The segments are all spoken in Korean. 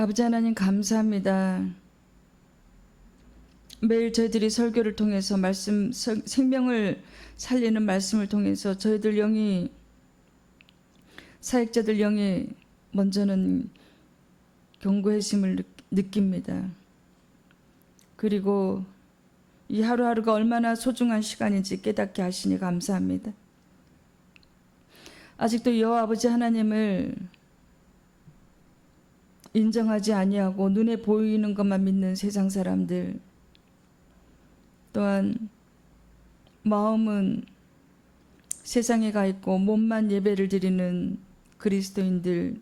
아버지 하나님 감사합니다. 매일 저희들이 설교를 통해서 생명을 살리는 말씀을 통해서 저희들 영이 사역자들 영이 먼저는 견고해짐을 느낍니다. 그리고 이 하루하루가 얼마나 소중한 시간인지 깨닫게 하시니 감사합니다. 아직도 여호와 아버지 하나님을 인정하지 아니하고 눈에 보이는 것만 믿는 세상 사람들, 또한 마음은 세상에 가 있고 몸만 예배를 드리는 그리스도인들,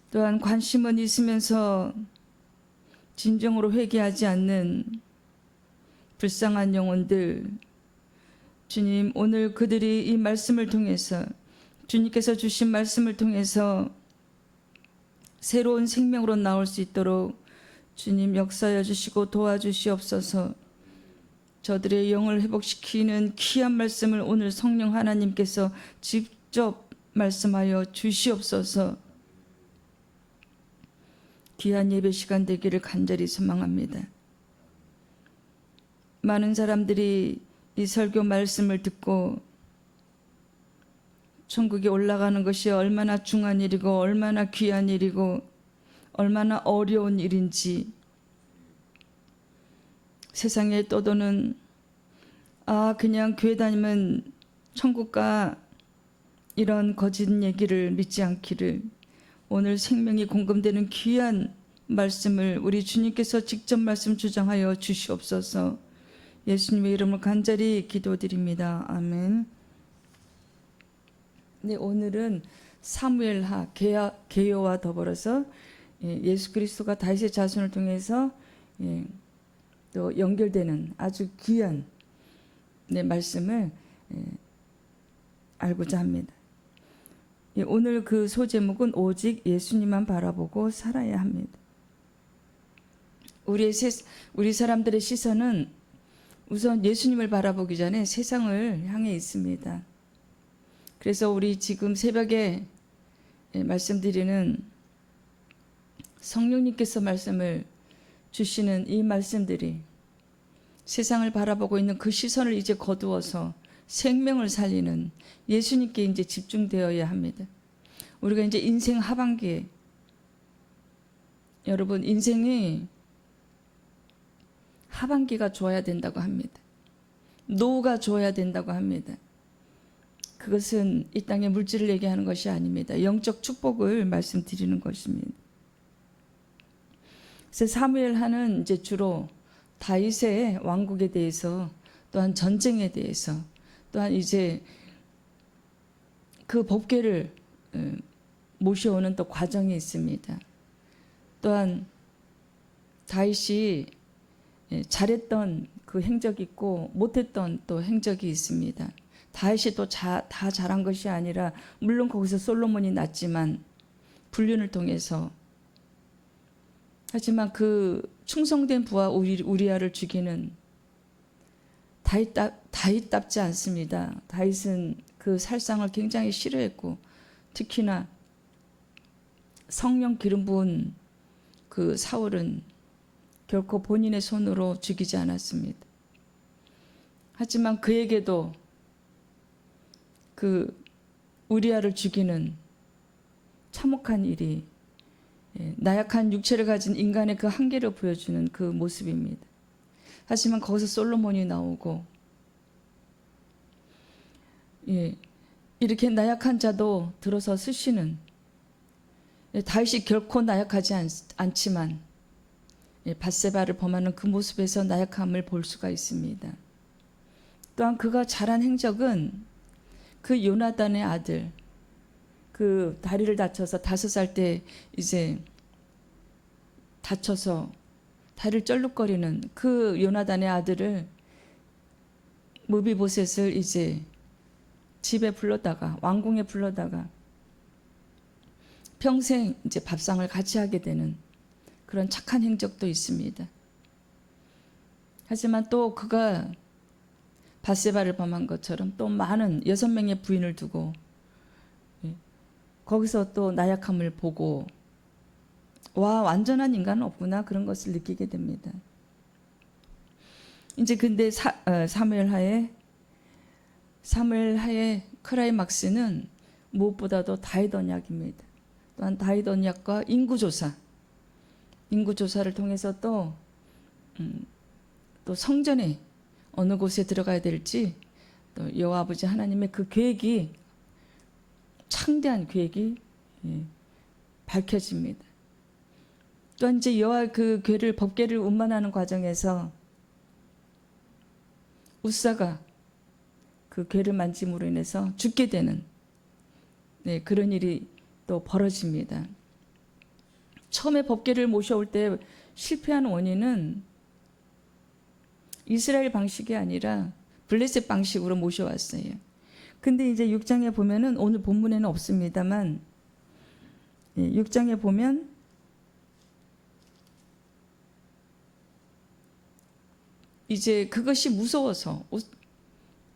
또한 관심은 있으면서 진정으로 회개하지 않는 불쌍한 영혼들, 주님, 오늘 그들이 이 말씀을 통해서, 주님께서 주신 말씀을 통해서 새로운 생명으로 나올 수 있도록 주님 역사하여 주시고 도와주시옵소서. 저들의 영을 회복시키는 귀한 말씀을 오늘 성령 하나님께서 직접 말씀하여 주시옵소서. 귀한 예배 시간 되기를 간절히 소망합니다. 많은 사람들이 이 설교 말씀을 듣고 천국에 올라가는 것이 얼마나 중요한 일이고 얼마나 귀한 일이고 얼마나 어려운 일인지, 세상에 떠도는 그냥 교회 다니면 천국 가, 이런 거짓 얘기를 믿지 않기를, 오늘 생명이 공급되는 귀한 말씀을 우리 주님께서 직접 말씀 주장하여 주시옵소서. 예수님의 이름을 간절히 기도드립니다. 아멘. 네, 오늘은 사무엘하 개요와 더불어서 예수 그리스도가 다윗의 자손을 통해서 또 연결되는 아주 귀한 말씀을 알고자 합니다. 오늘 그 소제목은 오직 예수님만 바라보고 살아야 합니다. 우리 사람들의 시선은 우선 예수님을 바라보기 전에 세상을 향해 있습니다. 그래서 우리 지금 새벽에 말씀드리는 성령님께서 말씀을 주시는 이 말씀들이 세상을 바라보고 있는 그 시선을 이제 거두어서 생명을 살리는 예수님께 이제 집중되어야 합니다. 우리가 이제 인생 하반기에, 여러분 인생이 하반기가 좋아야 된다고 합니다. 노후가 좋아야 된다고 합니다. 그것은 이 땅의 물질을 얘기하는 것이 아닙니다. 영적 축복을 말씀드리는 것입니다. 그래서 사무엘하는 이제 주로 다윗의 왕국에 대해서, 또한 전쟁에 대해서, 또한 이제 그 법궤를 모셔오는 또 과정이 있습니다. 또한 다윗이 잘했던 그 행적이 있고 못했던 또 행적이 있습니다. 다윗이 또 다 잘한 것이 아니라, 물론 거기서 솔로몬이 났지만 불륜을 통해서, 하지만 그 충성된 부하 우리아를 죽이는 다윗답지 않습니다. 다윗은 그 살상을 굉장히 싫어했고, 특히나 성령 기름 부은 그 사울은 결코 본인의 손으로 죽이지 않았습니다. 하지만 그에게도 그 우리아를 죽이는 참혹한 일이 나약한 육체를 가진 인간의 그 한계를 보여주는 그 모습입니다. 하지만 거기서 솔로몬이 나오고, 이렇게 나약한 자도 들어서 쓰시는, 다윗이 결코 나약하지 않지만 밧세바를 범하는 그 모습에서 나약함을 볼 수가 있습니다. 또한 그가 잘한 행적은 그 요나단의 아들, 그 다리를 다쳐서 5살 때 이제 다쳐서 다리를 쩔룩거리는 그 요나단의 아들을, 무비보셋을 이제 집에 불러다가, 왕궁에 불러다가 평생 이제 밥상을 같이 하게 되는 그런 착한 행적도 있습니다. 하지만 또 그가 밧세바를 범한 것처럼 또 많은 6명의 부인을 두고 거기서 또 나약함을 보고 와, 완전한 인간은 없구나, 그런 것을 느끼게 됩니다. 이제 근데 사무엘 하의 클라이막스는 무엇보다도 다윗 언약입니다. 또한 다윗 언약과 인구조사를 통해서 또 성전에 어느 곳에 들어가야 될지 또 여호와 아버지 하나님의 그 계획이, 창대한 계획이 밝혀집니다. 또한 이제 여호와 그 법궤를 운반하는 과정에서 우사가 그 궤를 만짐으로 인해서 죽게 되는 그런 일이 또 벌어집니다. 처음에 법궤를 모셔올 때 실패한 원인은 이스라엘 방식이 아니라 블레셋 방식으로 모셔왔어요. 근데 이제 6장에 보면은, 오늘 본문에는 없습니다만 6장에 보면 이제 그것이 무서워서,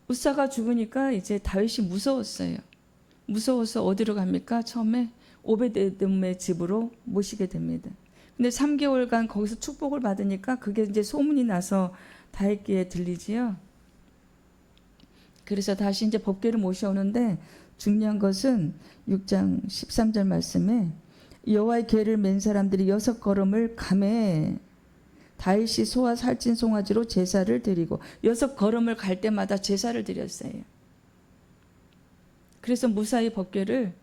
우사가 죽으니까 이제 다윗이 무서웠어요. 무서워서 어디로 갑니까? 처음에 오베드에돔의 집으로 모시게 됩니다. 근데 3개월간 거기서 축복을 받으니까 그게 이제 소문이 나서 다윗에게 들리지요. 그래서 다시 이제 법궤를 모셔오는데, 중요한 것은 6장 13절 말씀에 여호와의 궤를 맨 사람들이 6걸음을 가매 다윗이 소와 살찐 송아지로 제사를 드리고, 6걸음을 갈 때마다 제사를 드렸어요. 그래서 무사히 법궤를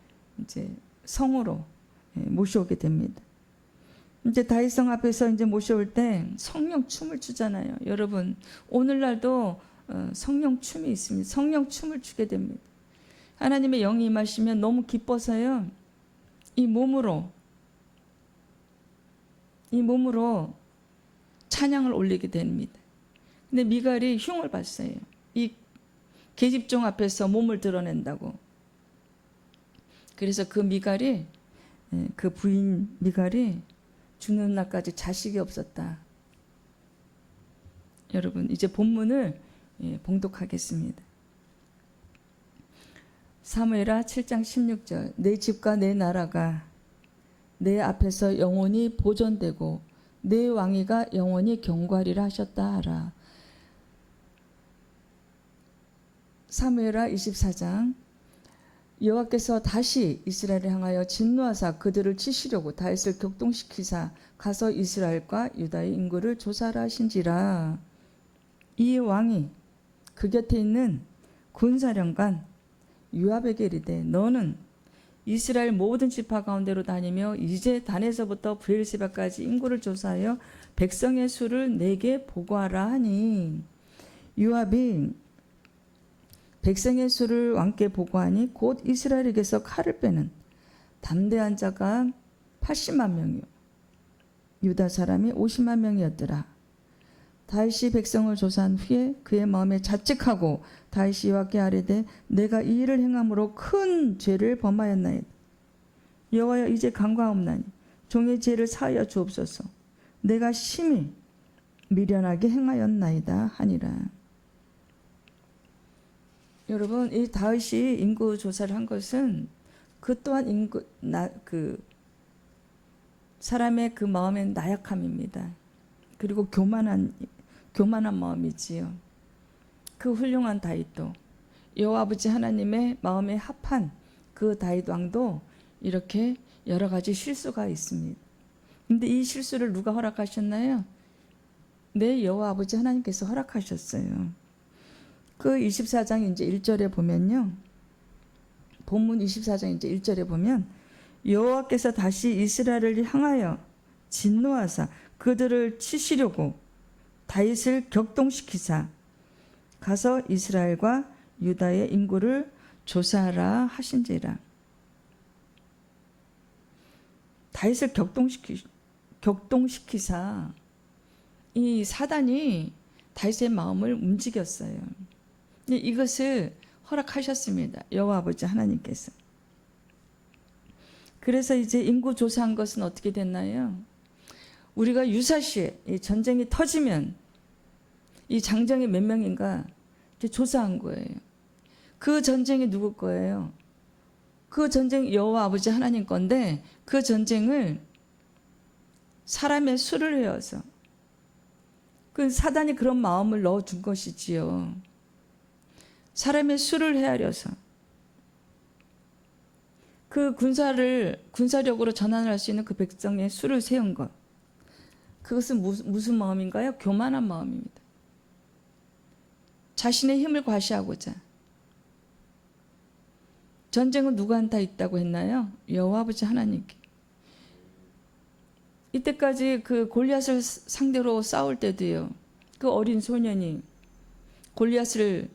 이제 성으로 모셔오게 됩니다. 이제 다윗성 앞에서 이제 모셔올 때 성령 춤을 추잖아요. 여러분, 오늘날도 성령 춤이 있습니다. 성령 춤을 추게 됩니다. 하나님의 영이 임하시면 너무 기뻐서요, 이 몸으로 찬양을 올리게 됩니다. 근데 미갈이 흉을 봤어요. 이 계집종 앞에서 몸을 드러낸다고. 그래서 그 부인 미갈이 죽는 날까지 자식이 없었다. 여러분, 이제 본문을 봉독하겠습니다. 사무엘하 7장 16절. 내 집과 내 나라가 내 앞에서 영원히 보존되고 내 왕위가 영원히 경과리라 하셨다 하라. 사무엘하 24장. 여호와께서 다시 이스라엘을 향하여 진노하사 그들을 치시려고 다윗을 격동시키사 가서 이스라엘과 유다의 인구를 조사하라 하신지라. 이 왕이 그 곁에 있는 군사령관 요압에게 이르되, 너는 이스라엘 모든 지파 가운데로 다니며 이제 단에서부터 브엘세바까지 인구를 조사하여 백성의 수를 내게 보고하라 하니, 요압이 백성의 수를 왕께 보고하니 곧 이스라엘에게서 칼을 빼는 담대한 자가 80만 명이요 유다 사람이 50만 명이었더라. 다윗이 백성을 조사한 후에 그의 마음에 자책하고 다윗이 여호와께 아뢰되, 내가 이 일을 행함으로 큰 죄를 범하였나이다. 여호와여, 이제 간과하옵나니 종의 죄를 사하여 주옵소서. 내가 심히 미련하게 행하였나이다 하니라. 여러분, 이 다윗이 인구 조사를 한 것은 그 또한 사람의 그 마음의 나약함입니다. 그리고 교만한 마음이지요. 그 훌륭한 다윗도, 여호와 아버지 하나님의 마음에 합한 그 다윗 왕도 이렇게 여러 가지 실수가 있습니다. 근데 이 실수를 누가 허락하셨나요? 내 여호와 아버지 하나님께서 허락하셨어요. 그 24장 이제 1절에 보면요. 본문 24장 이제 1절에 보면, 여호와께서 다시 이스라엘을 향하여 진노하사 그들을 치시려고 다윗을 격동시키사 가서 이스라엘과 유다의 인구를 조사하라 하신지라. 다윗을 격동시키사 이 사단이 다윗의 마음을 움직였어요. 이것을 허락하셨습니다. 여호와 아버지 하나님께서. 그래서 이제 인구 조사한 것은 어떻게 됐나요? 우리가 유사시에 이 전쟁이 터지면 이 장정이 몇 명인가 이제 조사한 거예요. 그 전쟁이 누구 거예요? 그 전쟁 여호와 아버지 하나님 건데 그 전쟁을 사람의 수를 헤어서 그 사단이 그런 마음을 넣어준 것이지요. 사람의 수를 헤아려서 그 군사력으로 전환할 수 있는 그 백성의 수를 세운 것. 그것은 무슨 마음인가요? 교만한 마음입니다. 자신의 힘을 과시하고자. 전쟁은 누구한테 있다고 했나요? 여호와 아버지 하나님께. 이때까지 그 골리앗을 상대로 싸울 때도요. 그 어린 소년이 골리앗을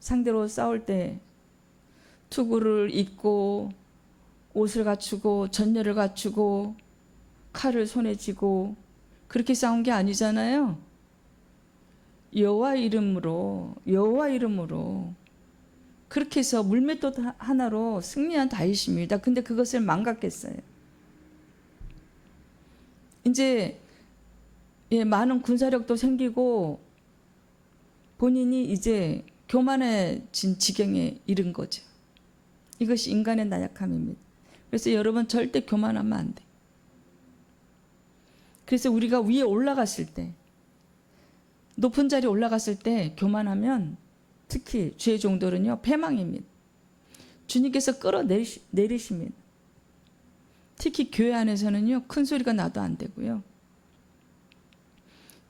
상대로 싸울 때 투구를 입고 옷을 갖추고 전열을 갖추고 칼을 손에 쥐고 그렇게 싸운 게 아니잖아요. 여호와 이름으로 그렇게 해서 물맷돌 하나로 승리한 다윗입니다. 근데 그것을 망각했어요. 이제 많은 군사력도 생기고 본인이 이제 교만해진 지경에 이른 거죠. 이것이 인간의 나약함입니다. 그래서 여러분 절대 교만하면 안 돼. 그래서 우리가 위에 올라갔을 때, 높은 자리에 올라갔을 때 교만하면 특히 죄의 종들은요 패망입니다. 주님께서 끌어내리십니다. 특히 교회 안에서는요 큰 소리가 나도 안 되고요.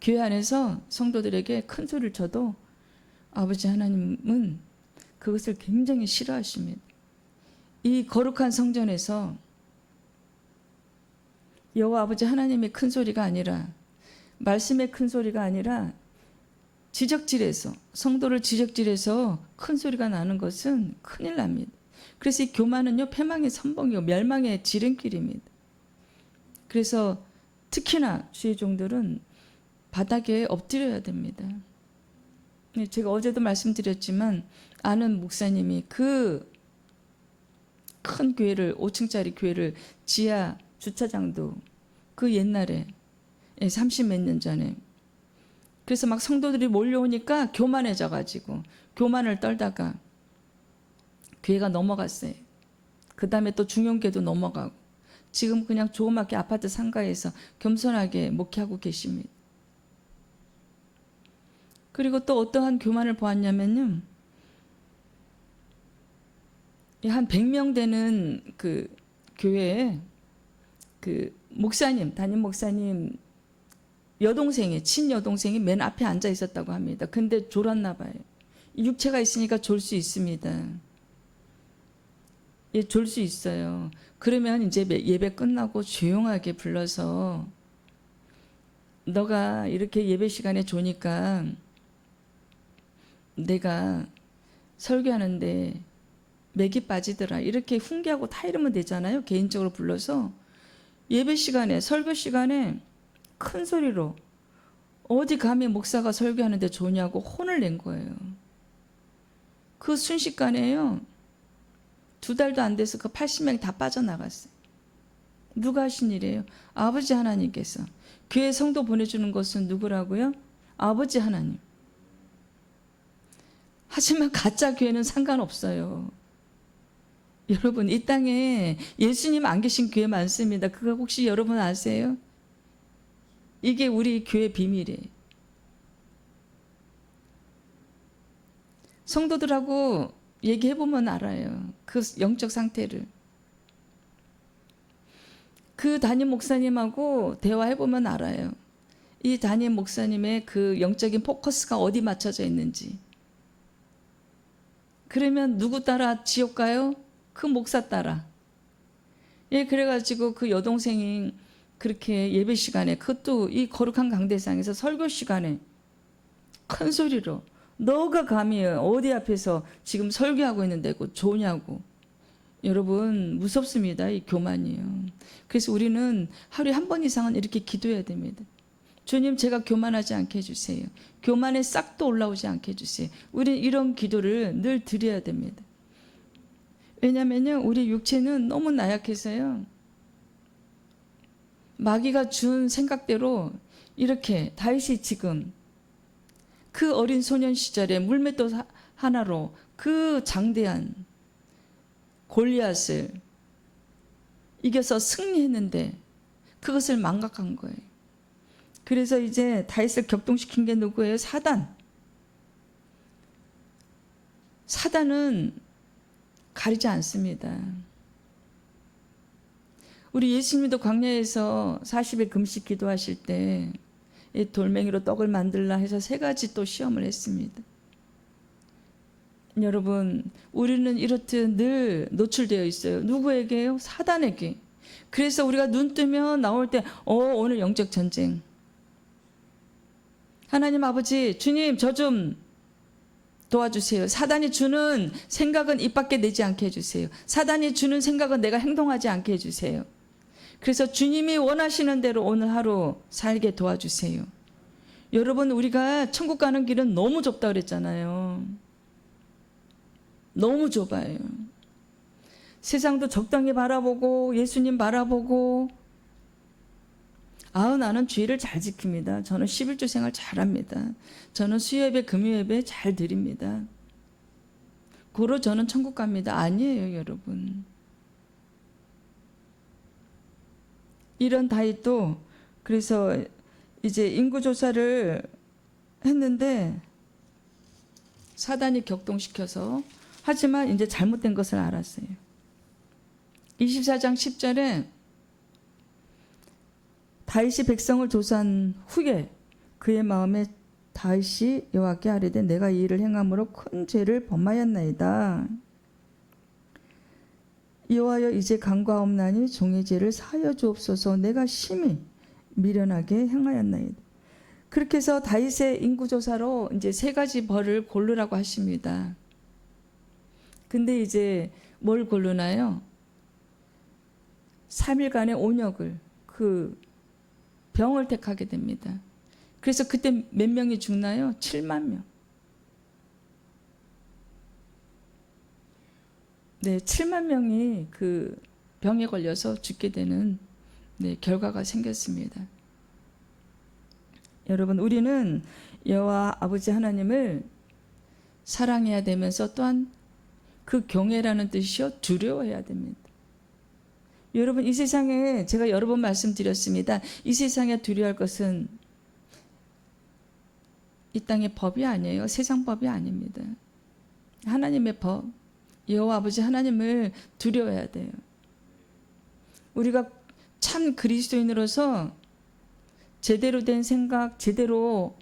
교회 안에서 성도들에게 큰 소리를 쳐도 아버지 하나님은 그것을 굉장히 싫어하십니다. 이 거룩한 성전에서 여호와 아버지 하나님의 큰 소리가 아니라 말씀의 큰 소리가 아니라 지적질에서 성도를 지적질해서 큰 소리가 나는 것은 큰일 납니다. 그래서 이 교만은요 패망의 선봉이고 멸망의 지름길입니다. 그래서 특히나 주의 종들은 바닥에 엎드려야 됩니다. 제가 어제도 말씀드렸지만 아는 목사님이 그 큰 교회를 5층짜리 교회를 지하 주차장도 그 옛날에 30몇 년 전에 그래서 막 성도들이 몰려오니까 교만해져 가지고 교만을 떨다가 교회가 넘어갔어요. 그 다음에 또 중용교도 넘어가고 지금 그냥 조그맣게 아파트 상가에서 겸손하게 목회하고 계십니다. 그리고 또 어떠한 교만을 보았냐면요. 한 100명 되는 그 교회에 그 목사님, 담임 목사님 여동생이, 친여동생이 맨 앞에 앉아 있었다고 합니다. 근데 졸았나 봐요. 육체가 있으니까 졸 수 있습니다. 예, 졸 수 있어요. 그러면 이제 예배 끝나고 조용하게 불러서 너가 이렇게 예배 시간에 조니까 내가 설교하는데 맥이 빠지더라. 이렇게 훈계하고 다 이러면 되잖아요. 개인적으로 불러서 예배 시간에 설교 시간에 큰 소리로 어디 감히 목사가 설교하는데 좋냐고 혼을 낸 거예요. 그 순식간에요. 2달도 안 돼서 그 80명이 다 빠져나갔어요. 누가 하신 일이에요? 아버지 하나님께서. 교회 성도 보내주는 것은 누구라고요? 아버지 하나님. 하지만 가짜 교회는 상관없어요. 여러분 이 땅에 예수님 안 계신 교회 많습니다. 그거 혹시 여러분 아세요? 이게 우리 교회 비밀이에요. 성도들하고 얘기해보면 알아요. 그 영적 상태를. 그 담임 목사님하고 대화해보면 알아요. 이 담임 목사님의 그 영적인 포커스가 어디 맞춰져 있는지. 그러면 누구 따라 지옥 가요? 그 목사 따라. 예, 그래가지고 그 여동생이 그렇게 예배 시간에 그것도 이 거룩한 강대상에서 설교 시간에 큰 소리로 너가 감히 어디 앞에서 지금 설교하고 있는데 그 좋냐고. 여러분 무섭습니다. 이 교만이요. 그래서 우리는 하루에 한 번 이상은 이렇게 기도해야 됩니다. 주님 제가 교만하지 않게 해주세요. 교만의 싹도 올라오지 않게 해주세요. 우리는 이런 기도를 늘 드려야 됩니다. 왜냐면요 우리 육체는 너무 나약해서요. 마귀가 준 생각대로 이렇게 다윗이 지금 그 어린 소년 시절에 물맷돌 하나로 그 장대한 골리앗을 이겨서 승리했는데 그것을 망각한 거예요. 그래서 이제 다윗을 격동시킨 게 누구예요? 사단. 사단은 가리지 않습니다. 우리 예수님도 광야에서 40일 금식 기도하실 때 이 돌멩이로 떡을 만들라 해서 3가지 또 시험을 했습니다. 여러분, 우리는 이렇듯 늘 노출되어 있어요. 누구에게요? 사단에게. 그래서 우리가 눈 뜨면 나올 때 오늘 영적 전쟁. 하나님 아버지, 주님 저 좀 도와주세요. 사단이 주는 생각은 입 밖에 내지 않게 해주세요. 사단이 주는 생각은 내가 행동하지 않게 해주세요. 그래서 주님이 원하시는 대로 오늘 하루 살게 도와주세요. 여러분, 우리가 천국 가는 길은 너무 좁다 그랬잖아요. 너무 좁아요. 세상도 적당히 바라보고 예수님 바라보고 나는 주의를 잘 지킵니다. 저는 11조 생활 잘합니다. 저는 수요예배 금요예배 잘 드립니다. 고로 저는 천국 갑니다. 아니에요, 여러분. 이런 다윗도 그래서 이제 인구조사를 했는데 사단이 격동시켜서 하지만 이제 잘못된 것을 알았어요. 24장 10절에 다윗이 백성을 조사한 후에 그의 마음에 다윗이 여호와께 아뢰되 내가 이 일을 행함으로 큰 죄를 범하였나이다. 여호와여 이제 간과하옵나니 종의 죄를 사하여 주옵소서. 내가 심히 미련하게 행하였나이다. 그렇게 해서 다윗의 인구조사로 이제 3가지 벌을 고르라고 하십니다. 근데 이제 뭘 고르나요? 3일간의 온역을, 그 병을 택하게 됩니다. 그래서 그때 몇 명이 죽나요? 7만 명. 네, 7만 명이 그 병에 걸려서 죽게 되는 결과가 생겼습니다. 여러분, 우리는 여호와 아버지 하나님을 사랑해야 되면서 또한 그 경외라는 뜻이요, 두려워해야 됩니다. 여러분, 이 세상에 제가 여러 번 말씀드렸습니다. 이 세상에 두려워할 것은 이 땅의 법이 아니에요. 세상 법이 아닙니다. 하나님의 법, 여호와 아버지 하나님을 두려워해야 돼요. 우리가 참 그리스도인으로서 제대로 된 생각, 제대로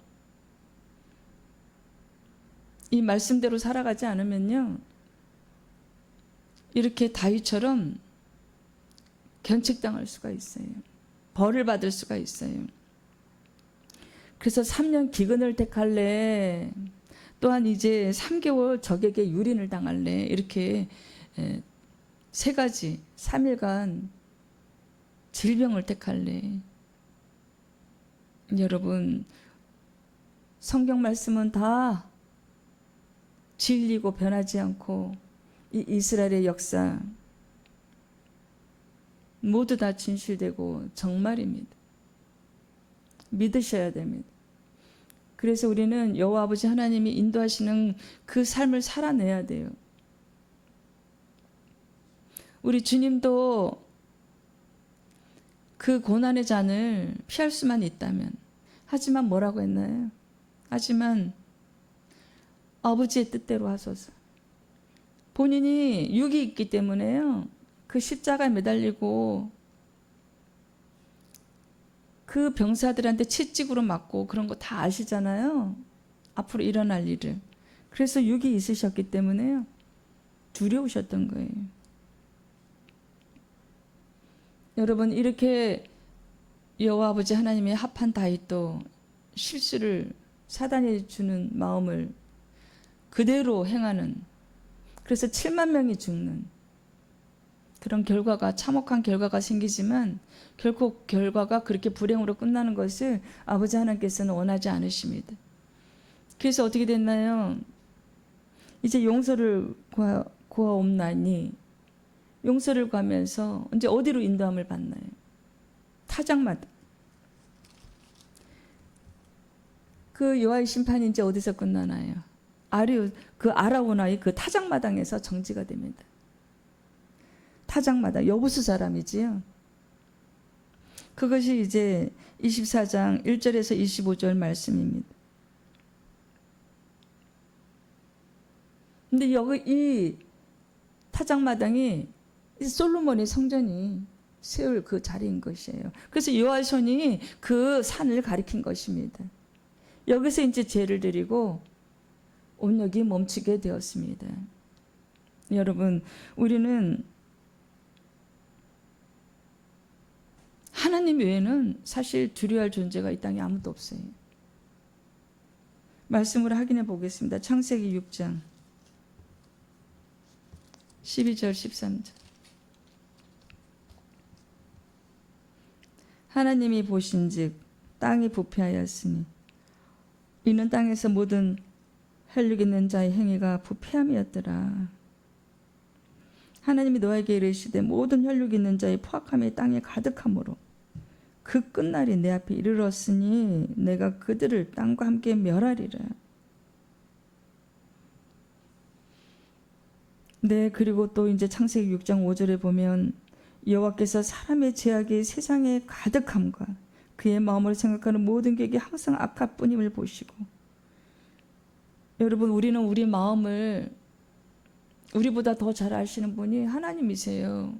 이 말씀대로 살아가지 않으면요, 이렇게 다윗처럼 견책당할 수가 있어요. 벌을 받을 수가 있어요. 그래서 3년 기근을 택할래, 또한 이제 3개월 적에게 유린을 당할래, 이렇게 3가지 3일간 질병을 택할래. 여러분, 성경 말씀은 다 진리고 변하지 않고 이 이스라엘의 역사 모두 다 진실되고 정말입니다. 믿으셔야 됩니다. 그래서 우리는 여호와 아버지 하나님이 인도하시는 그 삶을 살아내야 돼요. 우리 주님도 그 고난의 잔을 피할 수만 있다면, 하지만 뭐라고 했나요? 하지만 아버지의 뜻대로 하소서. 본인이 육이 있기 때문에요, 그 십자가에 매달리고 그 병사들한테 채찍으로 맞고 그런 거 다 아시잖아요. 앞으로 일어날 일을. 그래서 육이 있으셨기 때문에요, 두려우셨던 거예요. 여러분, 이렇게 여호와 아버지 하나님의 합한 다윗도 실수를, 사단이 주는 마음을 그대로 행하는, 그래서 7만 명이 죽는 그런 결과가, 참혹한 결과가 생기지만 결코 결과가 그렇게 불행으로 끝나는 것을 아버지 하나님께서는 원하지 않으십니다. 그래서 어떻게 됐나요? 이제 용서를 구하옵나니, 용서를 구하면서 이제 어디로 인도함을 받나요? 타작마다. 그 여호와의 심판이 이제 어디서 끝나나요? 그 아라우나의 그 타작마당에서 정지가 됩니다. 타작마당 여부수 사람이지요. 그것이 이제 24장 1절에서 25절 말씀입니다. 근데 여기 이 타작마당이 솔로몬의 성전이 세울 그 자리인 것이에요. 그래서 요아손이 그 산을 가리킨 것입니다. 여기서 이제 제를 드리고 온역이 멈추게 되었습니다. 여러분, 우리는 하나님 외에는 사실 두려워할 존재가 이 땅에 아무도 없어요. 말씀으로 확인해 보겠습니다. 창세기 6장 12절 13절. 하나님이 보신즉 땅이 부패하였으니 이는 땅에서 모든 혈육 있는 자의 행위가 부패함이었더라. 하나님이 노아에게 이르시되 모든 혈육 있는 자의 포악함이 땅에 가득하므로 그 끝날이 내 앞에 이르렀으니 내가 그들을 땅과 함께 멸하리라. 네, 그리고 또 이제 창세기 6장 5절에 보면 여호와께서 사람의 죄악이 세상에 가득함과 그의 마음으로 생각하는 모든 계획이 항상 악할 뿐임을 보시고, 여러분, 우리는 우리 마음을 우리보다 더 잘 아시는 분이 하나님이세요.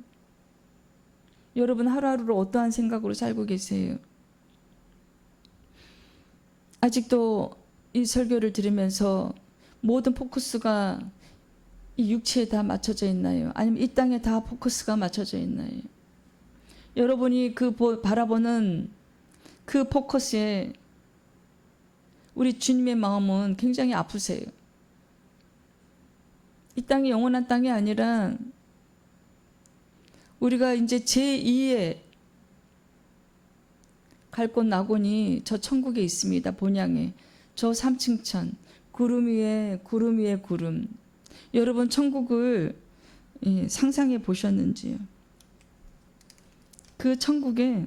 여러분, 하루하루를 어떠한 생각으로 살고 계세요? 아직도 이 설교를 들으면서 모든 포커스가 이 육체에 다 맞춰져 있나요? 아니면 이 땅에 다 포커스가 맞춰져 있나요? 여러분이 그 바라보는 그 포커스에 우리 주님의 마음은 굉장히 아프세요. 이 땅이 영원한 땅이 아니라 우리가 이제 제2의 갈 곳 낙원이 저 천국에 있습니다. 본향에 저 삼층천, 구름 위에 구름. 여러분, 천국을 상상해 보셨는지요? 그 천국에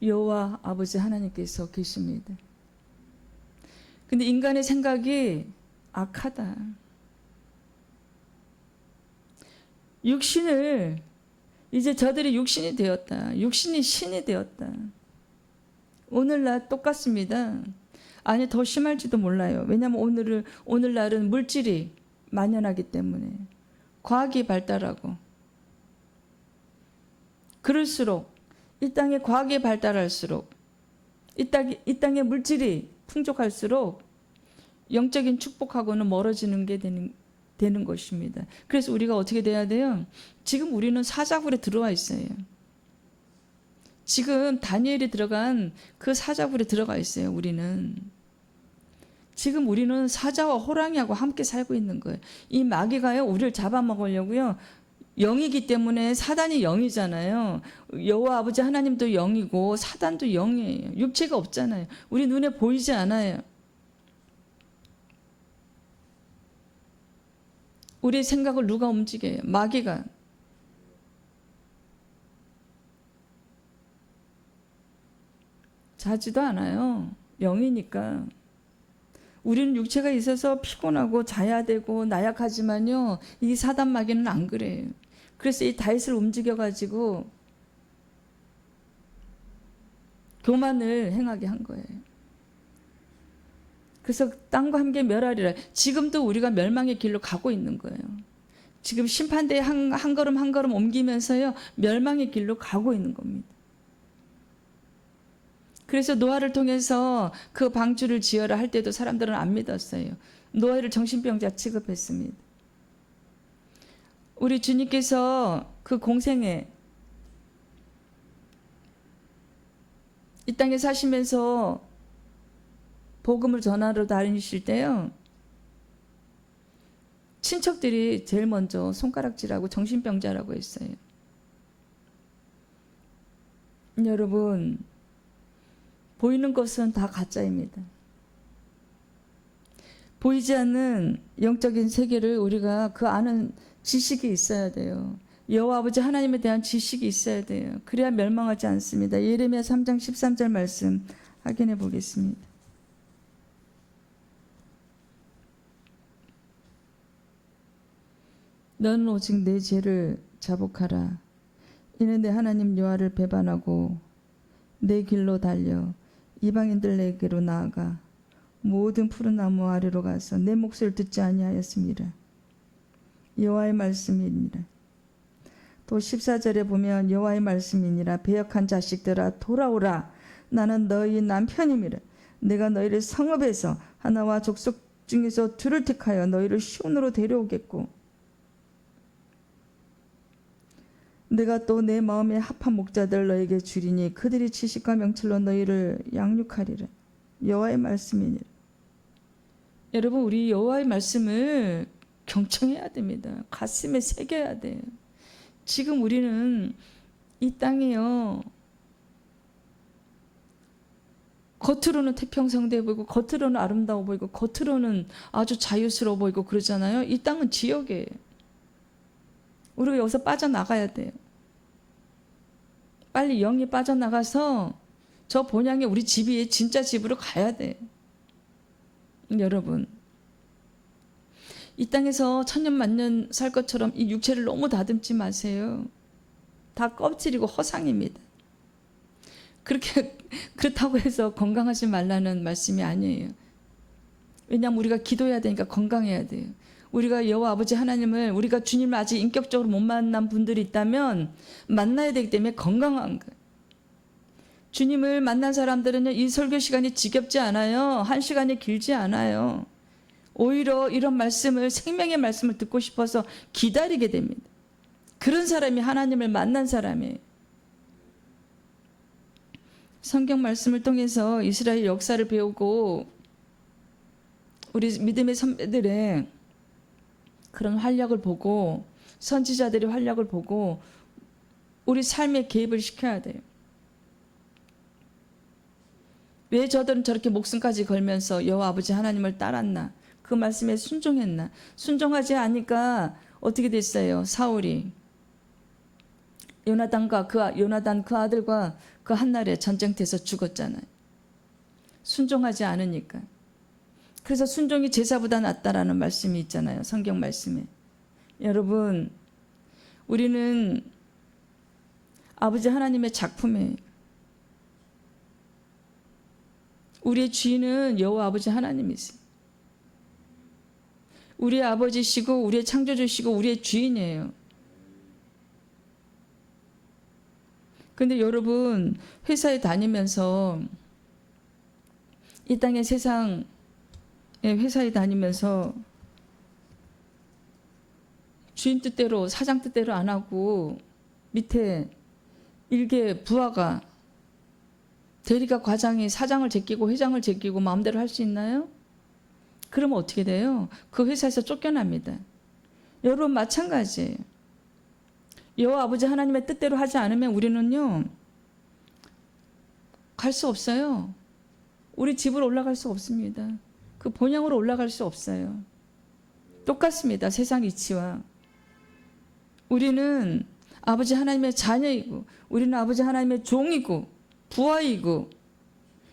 여호와 아버지 하나님께서 계십니다. 근데 인간의 생각이 악하다. 육신을 이제 저들이 육신이 되었다. 육신이 신이 되었다. 오늘날 똑같습니다. 아니, 더 심할지도 몰라요. 왜냐하면 오늘날은 물질이 만연하기 때문에 과학이 발달하고, 그럴수록 이 땅에 과학이 발달할수록 이 땅의 물질이 풍족할수록 영적인 축복하고는 멀어지는 게 되는 것입니다. 그래서 우리가 어떻게 돼야 돼요? 지금 우리는 사자굴에 들어와 있어요. 지금 다니엘이 들어간 그 사자굴에 들어가 있어요. 우리는 사자와 호랑이하고 함께 살고 있는 거예요. 이 마귀가요, 우리를 잡아먹으려고요. 영이기 때문에 사단이 영이잖아요. 여호와 아버지 하나님도 영이고 사단도 영이에요. 육체가 없잖아요. 우리 눈에 보이지 않아요. 우리 생각을 누가 움직여요? 마귀가. 자지도 않아요. 영이니까. 우리는 육체가 있어서 피곤하고 자야 되고 나약하지만요, 이 사단 마귀는 안 그래요. 그래서 이 다윗을 움직여가지고 교만을 행하게 한 거예요. 그래서 땅과 함께 멸하리라. 지금도 우리가 멸망의 길로 가고 있는 거예요. 지금 심판대에 한 걸음 한 걸음 옮기면서요, 멸망의 길로 가고 있는 겁니다. 그래서 노아를 통해서 그 방주를 지어라 할 때도 사람들은 안 믿었어요. 노아를 정신병자 취급했습니다. 우리 주님께서 그 공생에 이 땅에 사시면서 복음을 전하러 다니실 때요, 친척들이 제일 먼저 손가락질하고 정신병자라고 했어요. 여러분, 보이는 것은 다 가짜입니다. 보이지 않는 영적인 세계를 우리가 그 아는 지식이 있어야 돼요. 여호와 아버지 하나님에 대한 지식이 있어야 돼요. 그래야 멸망하지 않습니다. 예레미야 3장 13절 말씀 확인해 보겠습니다. 너는 오직 내 죄를 자복하라. 이는 내 하나님 여호와를 배반하고 내 길로 달려 이방인들에게로 나아가 모든 푸른 나무 아래로 가서 내 목소리를 듣지 아니하였습니다. 여호와의 말씀이니라. 또 14절에 보면 여호와의 말씀이니라. 배역한 자식들아 돌아오라. 나는 너희 남편임이라. 내가 너희를 성읍에서 하나와 족속 중에서 둘을 택하여 너희를 시온으로 데려오겠고 내가 또 내 마음에 합한 목자들 너에게 주리니 그들이 지식과 명철로 너희를 양육하리라. 여호와의 말씀이니라. 여러분, 우리 여호와의 말씀을 경청해야 됩니다. 가슴에 새겨야 돼요. 지금 우리는 이 땅에요, 겉으로는 태평성대해 보이고 겉으로는 아름다워 보이고 겉으로는 아주 자유스러워 보이고 그러잖아요. 이 땅은 지옥이에요. 우리가 여기서 빠져나가야 돼요. 빨리 영이 빠져나가서 저 본향의 우리 집이 진짜 집으로 가야 돼요. 여러분, 이 땅에서 천년 만년 살 것처럼 이 육체를 너무 다듬지 마세요. 다 껍질이고 허상입니다. 그렇다고 해서 건강하지 말라는 말씀이 아니에요. 왜냐하면 우리가 기도해야 되니까 건강해야 돼요. 우리가 여호와 아버지 하나님을, 우리가 주님을 아직 인격적으로 못 만난 분들이 있다면 만나야 되기 때문에 건강한 거예요. 주님을 만난 사람들은요, 이 설교 시간이 지겹지 않아요. 한 시간이 길지 않아요. 오히려 이런 말씀을, 생명의 말씀을 듣고 싶어서 기다리게 됩니다. 그런 사람이 하나님을 만난 사람이에요. 성경 말씀을 통해서 이스라엘 역사를 배우고 우리 믿음의 선배들의 그런 활약을 보고, 선지자들의 활약을 보고 우리 삶에 개입을 시켜야 돼요. 왜 저들은 저렇게 목숨까지 걸면서 여호와 아버지 하나님을 따랐나? 그 말씀에 순종했나? 순종하지 않으니까 어떻게 됐어요? 사울이 요나단 그 아들과 그 한날에 전쟁터에서 죽었잖아요. 순종하지 않으니까. 그래서 순종이 제사보다 낫다라는 말씀이 있잖아요. 성경 말씀에. 여러분, 우리는 아버지 하나님의 작품이에요. 우리의 주인은 여호와 아버지 하나님이세요. 우리의 아버지시고 우리의 창조주시고 우리의 주인이에요. 근데 여러분, 회사에 다니면서, 이 땅의 세상에 회사에 다니면서 주인 뜻대로, 사장 뜻대로 안 하고 밑에 일개 부하가, 대리가, 과장이 사장을 제끼고 회장을 제끼고 마음대로 할 수 있나요? 그러면 어떻게 돼요? 그 회사에서 쫓겨납니다. 여러분, 마찬가지예요. 여호와 아버지 하나님의 뜻대로 하지 않으면 우리는요, 갈 수 없어요. 우리 집으로 올라갈 수 없습니다. 그 본향으로 올라갈 수 없어요. 똑같습니다. 세상 이치와. 우리는 아버지 하나님의 자녀이고, 우리는 아버지 하나님의 종이고 부하이고,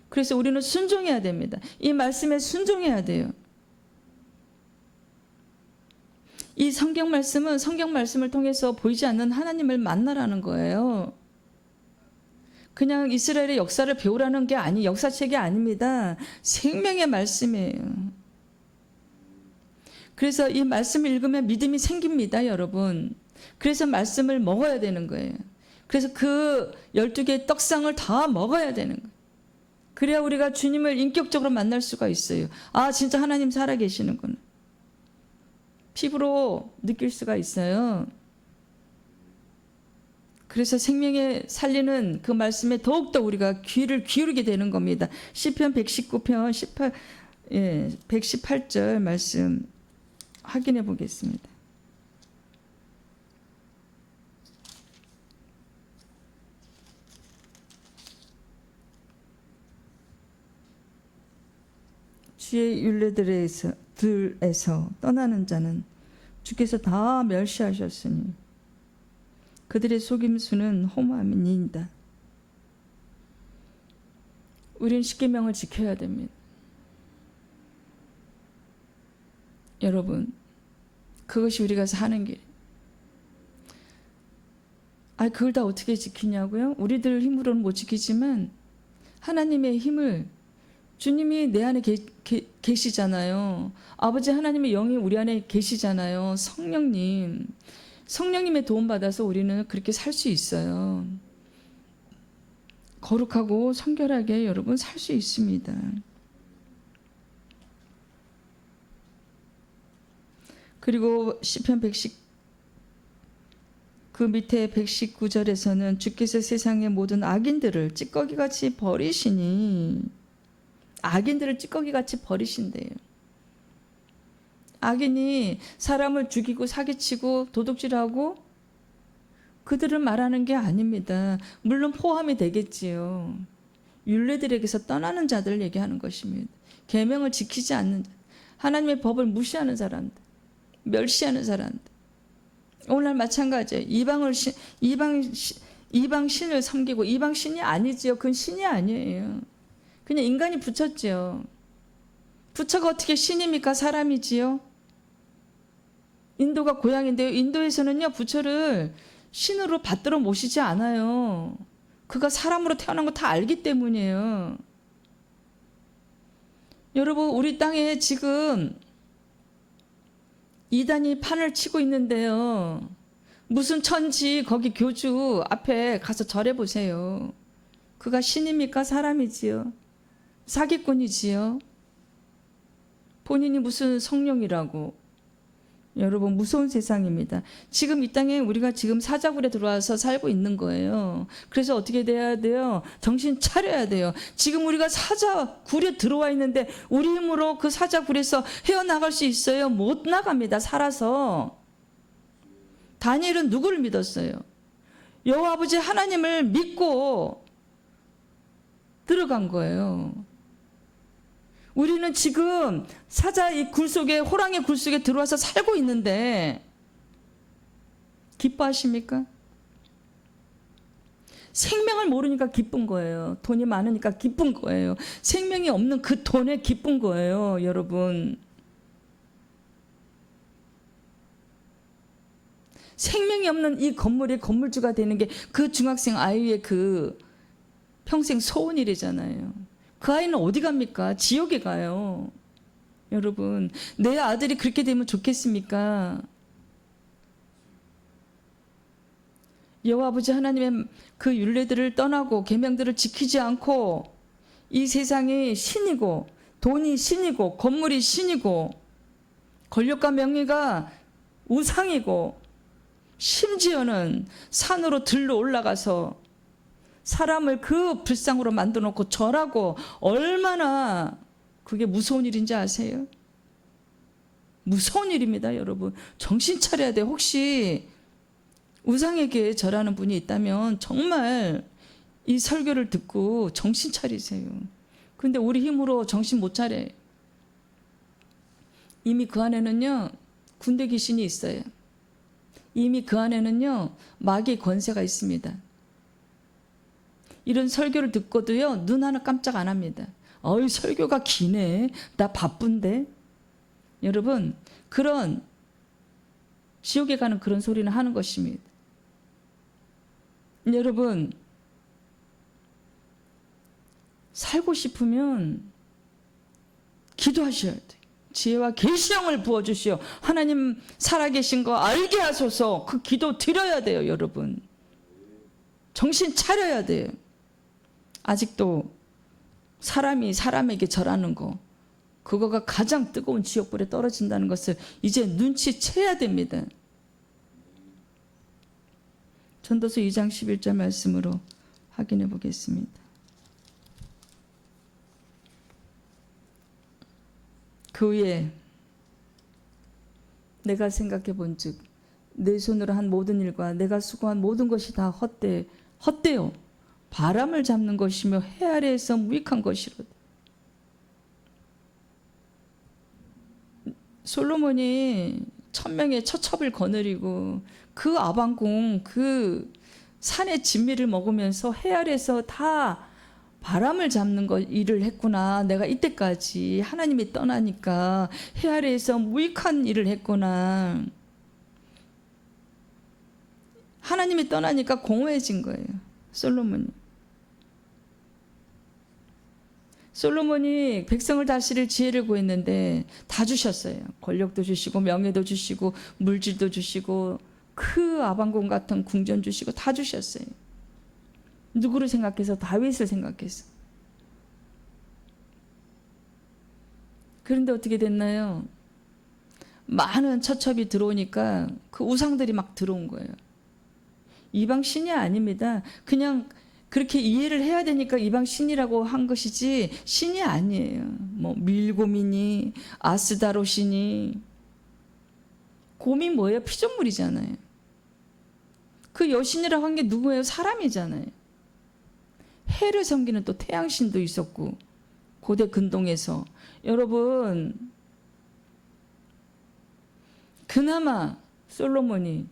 그래서 우리는 순종해야 됩니다. 이 말씀에 순종해야 돼요. 이 성경 말씀은 성경 말씀을 통해서 보이지 않는 하나님을 만나라는 거예요. 그냥 이스라엘의 역사를 배우라는 게 역사책이 아닙니다. 생명의 말씀이에요. 그래서 이 말씀을 읽으면 믿음이 생깁니다, 여러분. 그래서 말씀을 먹어야 되는 거예요. 그래서 그 12개의 떡상을 다 먹어야 되는 거예요. 그래야 우리가 주님을 인격적으로 만날 수가 있어요. 아, 진짜 하나님 살아계시는구나. 피부로 느낄 수가 있어요. 그래서 생명에 살리는 그 말씀에 더욱더 우리가 귀를 기울이게 되는 겁니다. 시편 119편 118절 말씀 확인해 보겠습니다. 주의 율례들에서 떠나는 자는 주께서 다 멸시하셨으니 그들의 속임수는 허무함이니이다. 우린 십계명을 지켜야 됩니다. 여러분, 그것이 우리가 사는 길. 그걸 다 어떻게 지키냐고요? 우리들 힘으로는 못 지키지만 하나님의 힘을, 주님이 내 안에 계시잖아요. 아버지 하나님의 영이 우리 안에 계시잖아요. 성령님의 도움받아서 우리는 그렇게 살 수 있어요. 거룩하고 성결하게 여러분 살 수 있습니다. 그리고 시편 110 그 밑에 119절에서는 주께서 세상의 모든 악인들을 찌꺼기같이 버리시니, 악인들을 찌꺼기같이 버리신대요. 악인이 사람을 죽이고 사기치고 도둑질하고 그들을 말하는 게 아닙니다. 물론 포함이 되겠지요. 율례들에게서 떠나는 자들을 얘기하는 것입니다. 계명을 지키지 않는 자, 하나님의 법을 무시하는 사람들, 멸시하는 사람들. 오늘날 마찬가지예요. 이방 신을 섬기고, 이방 신이 아니지요. 그건 신이 아니에요. 그냥 인간이 붙였지요. 부처가 어떻게 신입니까? 사람이지요. 인도가 고향인데요. 인도에서는요, 부처를 신으로 받들어 모시지 않아요. 그가 사람으로 태어난 거 다 알기 때문이에요. 여러분, 우리 땅에 지금 이단이 판을 치고 있는데요. 무슨 천지 거기 교주 앞에 가서 절해 보세요. 그가 신입니까? 사람이지요. 사기꾼이지요. 본인이 무슨 성령이라고. 여러분, 무서운 세상입니다. 지금 이 땅에 우리가 지금 사자굴에 들어와서 살고 있는 거예요. 그래서 어떻게 돼야 돼요? 정신 차려야 돼요. 지금 우리가 사자굴에 들어와 있는데 우리 힘으로 그 사자굴에서 헤어나갈 수 있어요? 못 나갑니다. 살아서. 다니엘은 누구를 믿었어요? 여호와 아버지 하나님을 믿고 들어간 거예요. 우리는 지금 사자 이 굴 속에, 호랑이 굴 속에 들어와서 살고 있는데 기뻐하십니까? 생명을 모르니까 기쁜 거예요. 돈이 많으니까 기쁜 거예요. 생명이 없는 그 돈에 기쁜 거예요, 여러분. 생명이 없는 이 건물의 건물주가 되는 게 그 중학생 아이의 그 평생 소원이래잖아요. 그 아이는 어디 갑니까? 지옥에 가요. 여러분, 내 아들이 그렇게 되면 좋겠습니까? 여호와 아버지 하나님의 그 율례들을 떠나고 계명들을 지키지 않고 이 세상이 신이고 돈이 신이고 건물이 신이고 권력과 명예가 우상이고 심지어는 산으로 들러 올라가서 사람을 그 불상으로 만들어 놓고 절하고, 얼마나 그게 무서운 일인지 아세요? 무서운 일입니다, 여러분. 정신 차려야 돼요. 혹시 우상에게 절하는 분이 있다면 정말 이 설교를 듣고 정신 차리세요. 근데 우리 힘으로 정신 못 차려요. 이미 그 안에는요, 군대 귀신이 있어요. 이미 그 안에는요, 마귀의 권세가 있습니다. 이런 설교를 듣고도요, 눈 하나 깜짝 안 합니다. 어이, 설교가 기네. 나 바쁜데. 여러분, 그런 지옥에 가는 그런 소리는 하는 것입니다. 여러분, 살고 싶으면 기도하셔야 돼요. 지혜와 계시형을 부어주시오. 하나님 살아계신 거 알게 하소서. 그 기도 드려야 돼요, 여러분. 정신 차려야 돼요. 아직도 사람이 사람에게 절하는 거, 그거가 가장 뜨거운 지옥불에 떨어진다는 것을 이제 눈치채야 됩니다. 전도서 2장 11절 말씀으로 확인해 보겠습니다. 그 후에 내가 생각해 본즉 내 손으로 한 모든 일과 내가 수고한 모든 것이 다 헛되요 바람을 잡는 것이며 해 아래에서 무익한 것이로다. 솔로몬이 1000명의 처첩을 거느리고 그 아방궁, 그 산의 진미를 먹으면서 해 아래에서 다 바람을 잡는 일을 했구나. 내가 이때까지 하나님이 떠나니까 해 아래에서 무익한 일을 했구나. 하나님이 떠나니까 공허해진 거예요. 솔로몬이 백성을 다스릴 지혜를 구했는데 다 주셨어요. 권력도 주시고 명예도 주시고 물질도 주시고 그 아방궁 같은 궁전 주시고 다 주셨어요. 누구를 생각해서? 다윗을 생각해서. 그런데 어떻게 됐나요? 많은 처첩이 들어오니까 그 우상들이 막 들어온 거예요. 이방 신이 아닙니다. 그냥 그렇게 이해를 해야 되니까 이방 신이라고 한 것이지 신이 아니에요. 뭐 밀고민이, 아스다롯이니. 곰이 뭐예요? 피조물이잖아요. 그 여신이라고 한 게 누구예요? 사람이잖아요. 해를 섬기는 또 태양신도 있었고 고대 근동에서. 여러분, 그나마 솔로몬이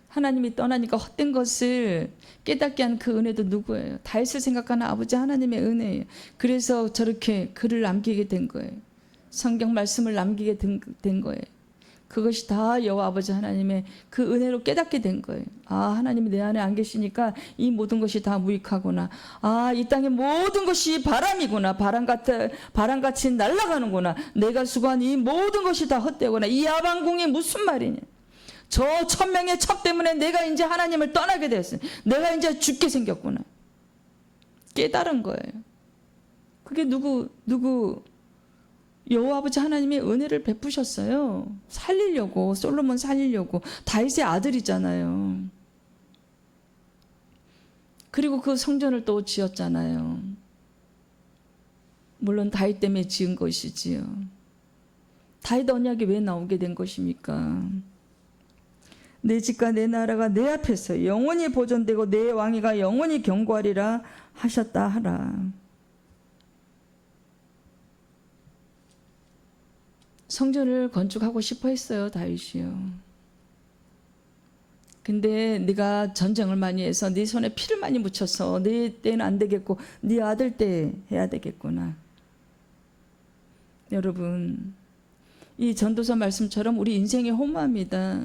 하나님이 떠나니까 헛된 것을 깨닫게 한 그 은혜도 누구예요? 다윗을 생각하는 아버지 하나님의 은혜예요. 그래서 저렇게 글을 남기게 된 거예요. 성경 말씀을 남기게 된 거예요. 그것이 다 여호와 아버지 하나님의 그 은혜로 깨닫게 된 거예요. 아, 하나님이 내 안에 안 계시니까 이 모든 것이 다 무익하구나. 아, 이 땅의 모든 것이 바람이구나. 바람같이 날아가는구나. 내가 수고한 이 모든 것이 다 헛되구나. 이 야방궁이 무슨 말이냐. 저 1000명의 첩 때문에 내가 이제 하나님을 떠나게 됐어요. 내가 이제 죽게 생겼구나. 깨달은 거예요. 그게 누구 여호와 아버지 하나님의 은혜를 베푸셨어요. 살리려고, 솔로몬 살리려고. 다윗의 아들이잖아요. 그리고 그 성전을 또 지었잖아요. 물론 다윗 때문에 지은 것이지요. 다윗 언약이 왜 나오게 된 것입니까? 내 집과 내 나라가 내 앞에서 영원히 보존되고 내 왕위가 영원히 경고하리라 하셨다 하라. 성전을 건축하고 싶어 했어요, 다윗이요. 근데 네가 전쟁을 많이 해서 네 손에 피를 많이 묻혀서 네 때는 안 되겠고 네 아들 때 해야 되겠구나. 여러분, 이 전도서 말씀처럼 우리 인생이 허무합니다.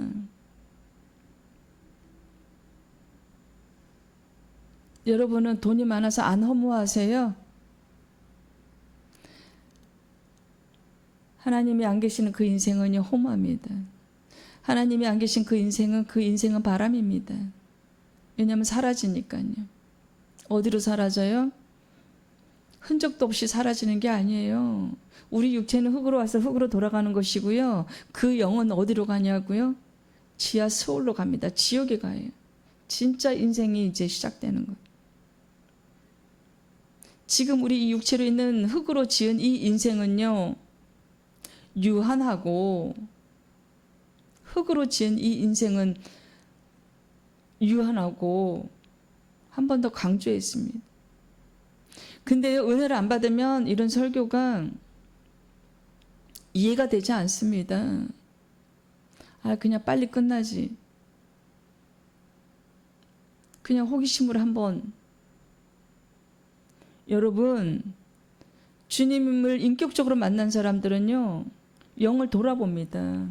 여러분은 돈이 많아서 안 허무하세요? 하나님이 안 계시는 그 인생은 허무합니다. 하나님이 안 계신 그 인생은 바람입니다. 왜냐하면 사라지니까요. 어디로 사라져요? 흔적도 없이 사라지는 게 아니에요. 우리 육체는 흙으로 와서 흙으로 돌아가는 것이고요. 그 영은 어디로 가냐고요? 지하 스올로 갑니다. 지옥에 가요. 진짜 인생이 이제 시작되는 거예요. 지금 우리 이 육체로 있는 흙으로 지은 이 인생은요, 유한하고, 흙으로 지은 이 인생은 유한하고, 한 번 더 강조했습니다. 근데 은혜를 안 받으면 이런 설교가 이해가 되지 않습니다. 아, 그냥 빨리 끝나지. 그냥 호기심으로 한번. 여러분, 주님을 인격적으로 만난 사람들은요, 영을 돌아봅니다.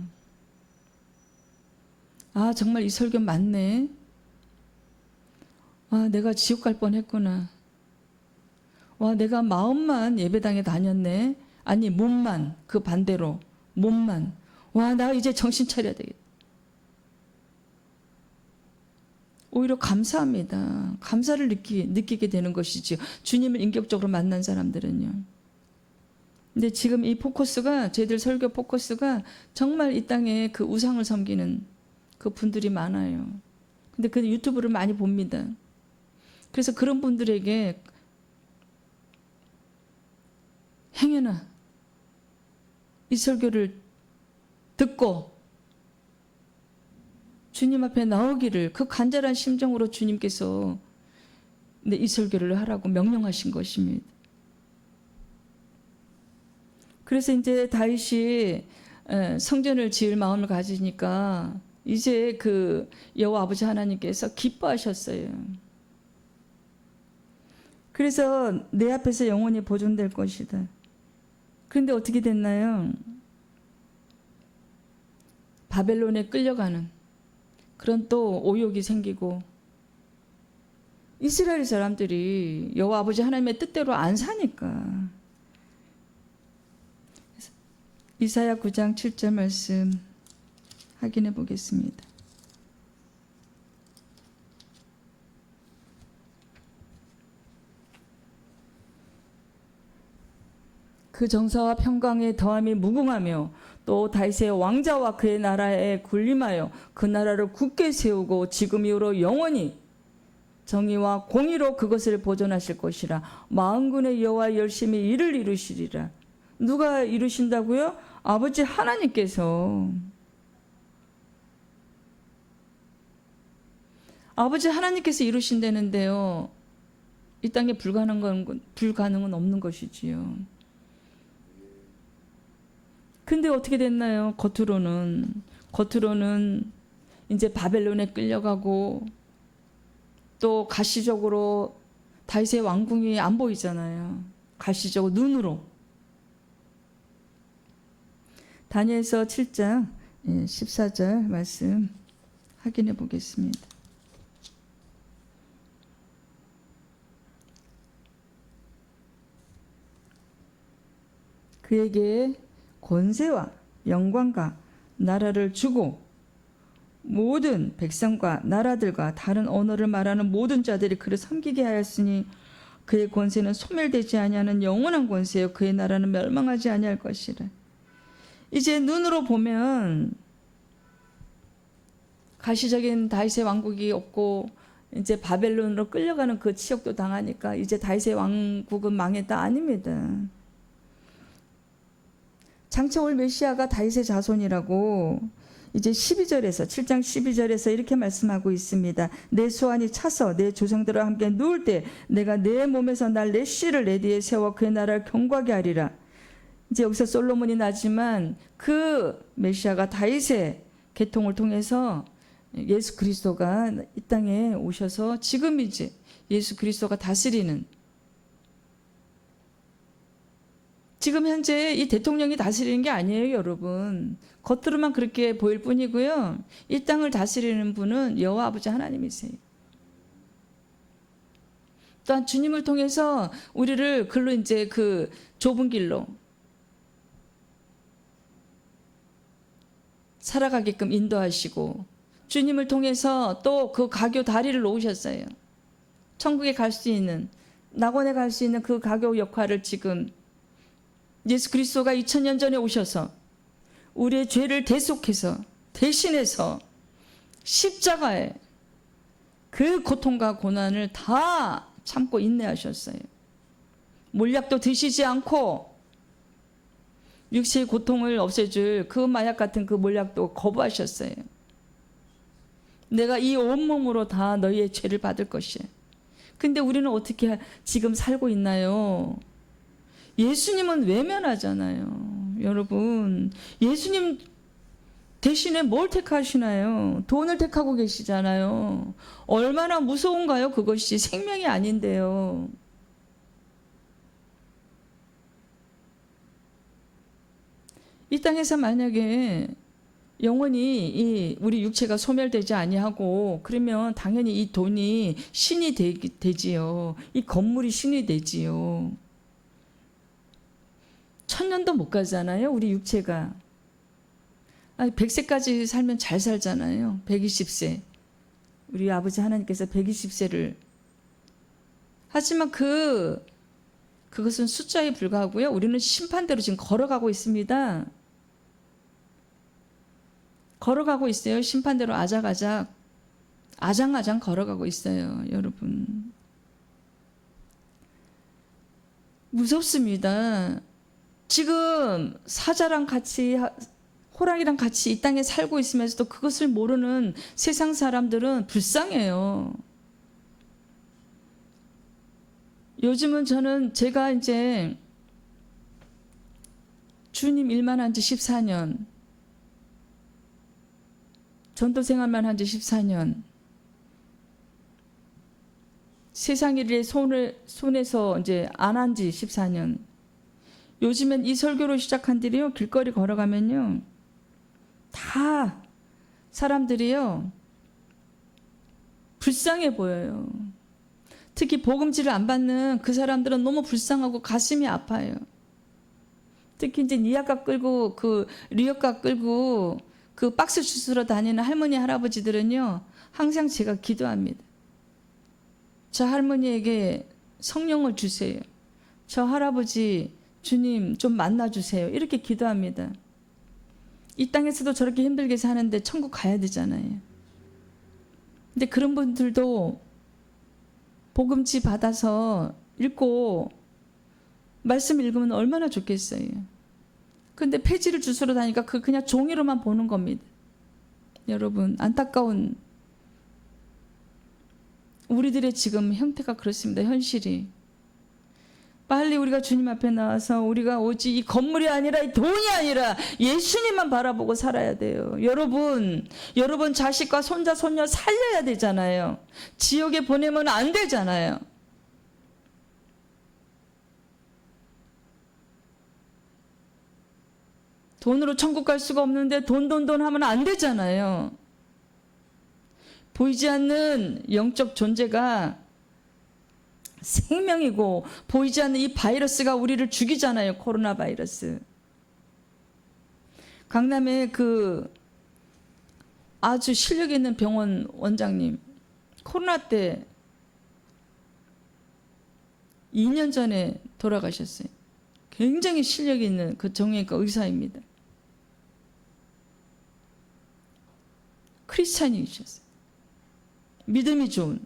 아, 정말 이 설교 맞네. 아, 내가 지옥 갈 뻔했구나. 와, 내가 마음만 예배당에 다녔네. 아니, 몸만, 그 반대로 몸만. 와, 나 이제 정신 차려야 되겠다. 오히려 감사합니다. 감사를 느끼게 되는 것이지요. 주님을 인격적으로 만난 사람들은요. 근데 지금 이 포커스가, 저희들 설교 포커스가 정말 이 땅에 그 우상을 섬기는 그 분들이 많아요. 근데 그 유튜브를 많이 봅니다. 그래서 그런 분들에게, 행여나 이 설교를 듣고 주님 앞에 나오기를, 그 간절한 심정으로 주님께서 이 설교를 하라고 명령하신 것입니다. 그래서 이제 다윗이 성전을 지을 마음을 가지니까 이제 그 여호와 아버지 하나님께서 기뻐하셨어요. 그래서 내 앞에서 영원히 보존될 것이다. 그런데 어떻게 됐나요? 바벨론에 끌려가는 그런 또 오욕이 생기고 이스라엘 사람들이 여호와 아버지 하나님의 뜻대로 안 사니까. 이사야 9장 7절 말씀 확인해 보겠습니다. 그 정사와 평강의 더함이 무궁하며 또 다윗의 왕자와 그의 나라에 군림하여 그 나라를 굳게 세우고 지금 이후로 영원히 정의와 공의로 그것을 보존하실 것이라. 만군의 여호와 열심히 일을 이루시리라. 누가 이루신다고요? 아버지 하나님께서. 아버지 하나님께서 이루신다는데요, 이 땅에 불가능은 없는 것이지요. 근데 어떻게 됐나요? 겉으로는 이제 바벨론에 끌려가고 또 가시적으로 다윗의 왕궁이 안 보이잖아요. 가시적으로 눈으로. 다니엘서 7장 14절 말씀 확인해 보겠습니다. 그에게 권세와 영광과 나라를 주고 모든 백성과 나라들과 다른 언어를 말하는 모든 자들이 그를 섬기게 하였으니 그의 권세는 소멸되지 아니하는 영원한 권세요 그의 나라는 멸망하지 아니할 것이라. 이제 눈으로 보면 가시적인 다윗의 왕국이 없고 이제 바벨론으로 끌려가는 그 치욕도 당하니까 이제 다윗의 왕국은 망했다. 아닙니다. 장차 올 메시아가 다윗의 자손이라고 이제 12절에서 7장 12절에서 이렇게 말씀하고 있습니다. 내 소환이 차서 내 조상들과 함께 누울 때 내가 내 몸에서 날 내 씨를 내 뒤에 세워 그의 나라를 경고하게 하리라. 이제 여기서 솔로몬이 나지만 그 메시아가 다윗의 계통을 통해서 예수 그리스도가 이 땅에 오셔서 지금 이제 예수 그리스도가 다스리는, 지금 현재 이 대통령이 다스리는 게 아니에요, 여러분. 겉으로만 그렇게 보일 뿐이고요. 이 땅을 다스리는 분은 여호와 아버지 하나님이세요. 또한 주님을 통해서 우리를 글로 이제 그 좁은 길로 살아가게끔 인도하시고 주님을 통해서 또 그 가교 다리를 놓으셨어요. 천국에 갈 수 있는, 낙원에 갈 수 있는 그 가교 역할을 지금 예수 그리스도가 2000년 전에 오셔서 우리의 죄를 대속해서 대신해서 십자가에 그 고통과 고난을 다 참고 인내하셨어요. 몰약도 드시지 않고 육체의 고통을 없애줄 그 마약 같은 그 몰약도 거부하셨어요. 내가 이 온몸으로 다 너희의 죄를 받을 것이에요. 근데 우리는 어떻게 지금 살고 있나요? 예수님은 외면하잖아요. 여러분, 예수님 대신에 뭘 택하시나요? 돈을 택하고 계시잖아요. 얼마나 무서운가요? 그것이 생명이 아닌데요. 이 땅에서 만약에 영원히 우리 육체가 소멸되지 아니하고 그러면 당연히 이 돈이 신이 되지요. 이 건물이 신이 되지요. 1000년도 못 가잖아요, 우리 육체가. 100세까지 살면 잘 살잖아요. 120세. 우리 아버지 하나님께서 120세를. 하지만 그것은 숫자에 불과하고요. 우리는 심판대로 지금 걸어가고 있습니다. 걸어가고 있어요. 심판대로 아작아작, 아장아장 걸어가고 있어요, 여러분. 무섭습니다. 지금 사자랑 같이, 호랑이랑 같이 이 땅에 살고 있으면서도 그것을 모르는 세상 사람들은 불쌍해요. 요즘은 제가 이제 주님 일만 한 지 14년, 전도 생활만 한 지 14년, 세상 일에 손에서 이제 안 한 지 14년. 요즘엔 이 설교로 시작한 뒤로요, 길거리 걸어가면요, 다 사람들이요, 불쌍해 보여요. 특히 복음지를 안 받는 그 사람들은 너무 불쌍하고 가슴이 아파요. 특히 이제 니아까 끌고 그 리어카 끌고 그 박스 주스러 다니는 할머니 할아버지들은요, 항상 제가 기도합니다. 저 할머니에게 성령을 주세요. 저 할아버지 주님 좀 만나주세요. 이렇게 기도합니다. 이 땅에서도 저렇게 힘들게 사는데 천국 가야 되잖아요. 근데 그런 분들도 복음지 받아서 읽고 말씀 읽으면 얼마나 좋겠어요. 근데 폐지를 주스러 다니까 그냥 종이로만 보는 겁니다. 여러분, 안타까운 우리들의 지금 형태가 그렇습니다. 현실이. 빨리 우리가 주님 앞에 나와서 우리가 오직 이 건물이 아니라 이 돈이 아니라 예수님만 바라보고 살아야 돼요. 여러분 자식과 손자 손녀 살려야 되잖아요. 지옥에 보내면 안 되잖아요. 돈으로 천국 갈 수가 없는데 돈 하면 안 되잖아요. 보이지 않는 영적 존재가 생명이고 보이지 않는 이 바이러스가 우리를 죽이잖아요. 코로나 바이러스. 강남에 그 아주 실력 있는 병원 원장님, 코로나 때 2년 전에 돌아가셨어요. 굉장히 실력 있는 그 정형외과 의사입니다. 크리스찬이셨어요. 믿음이 좋은.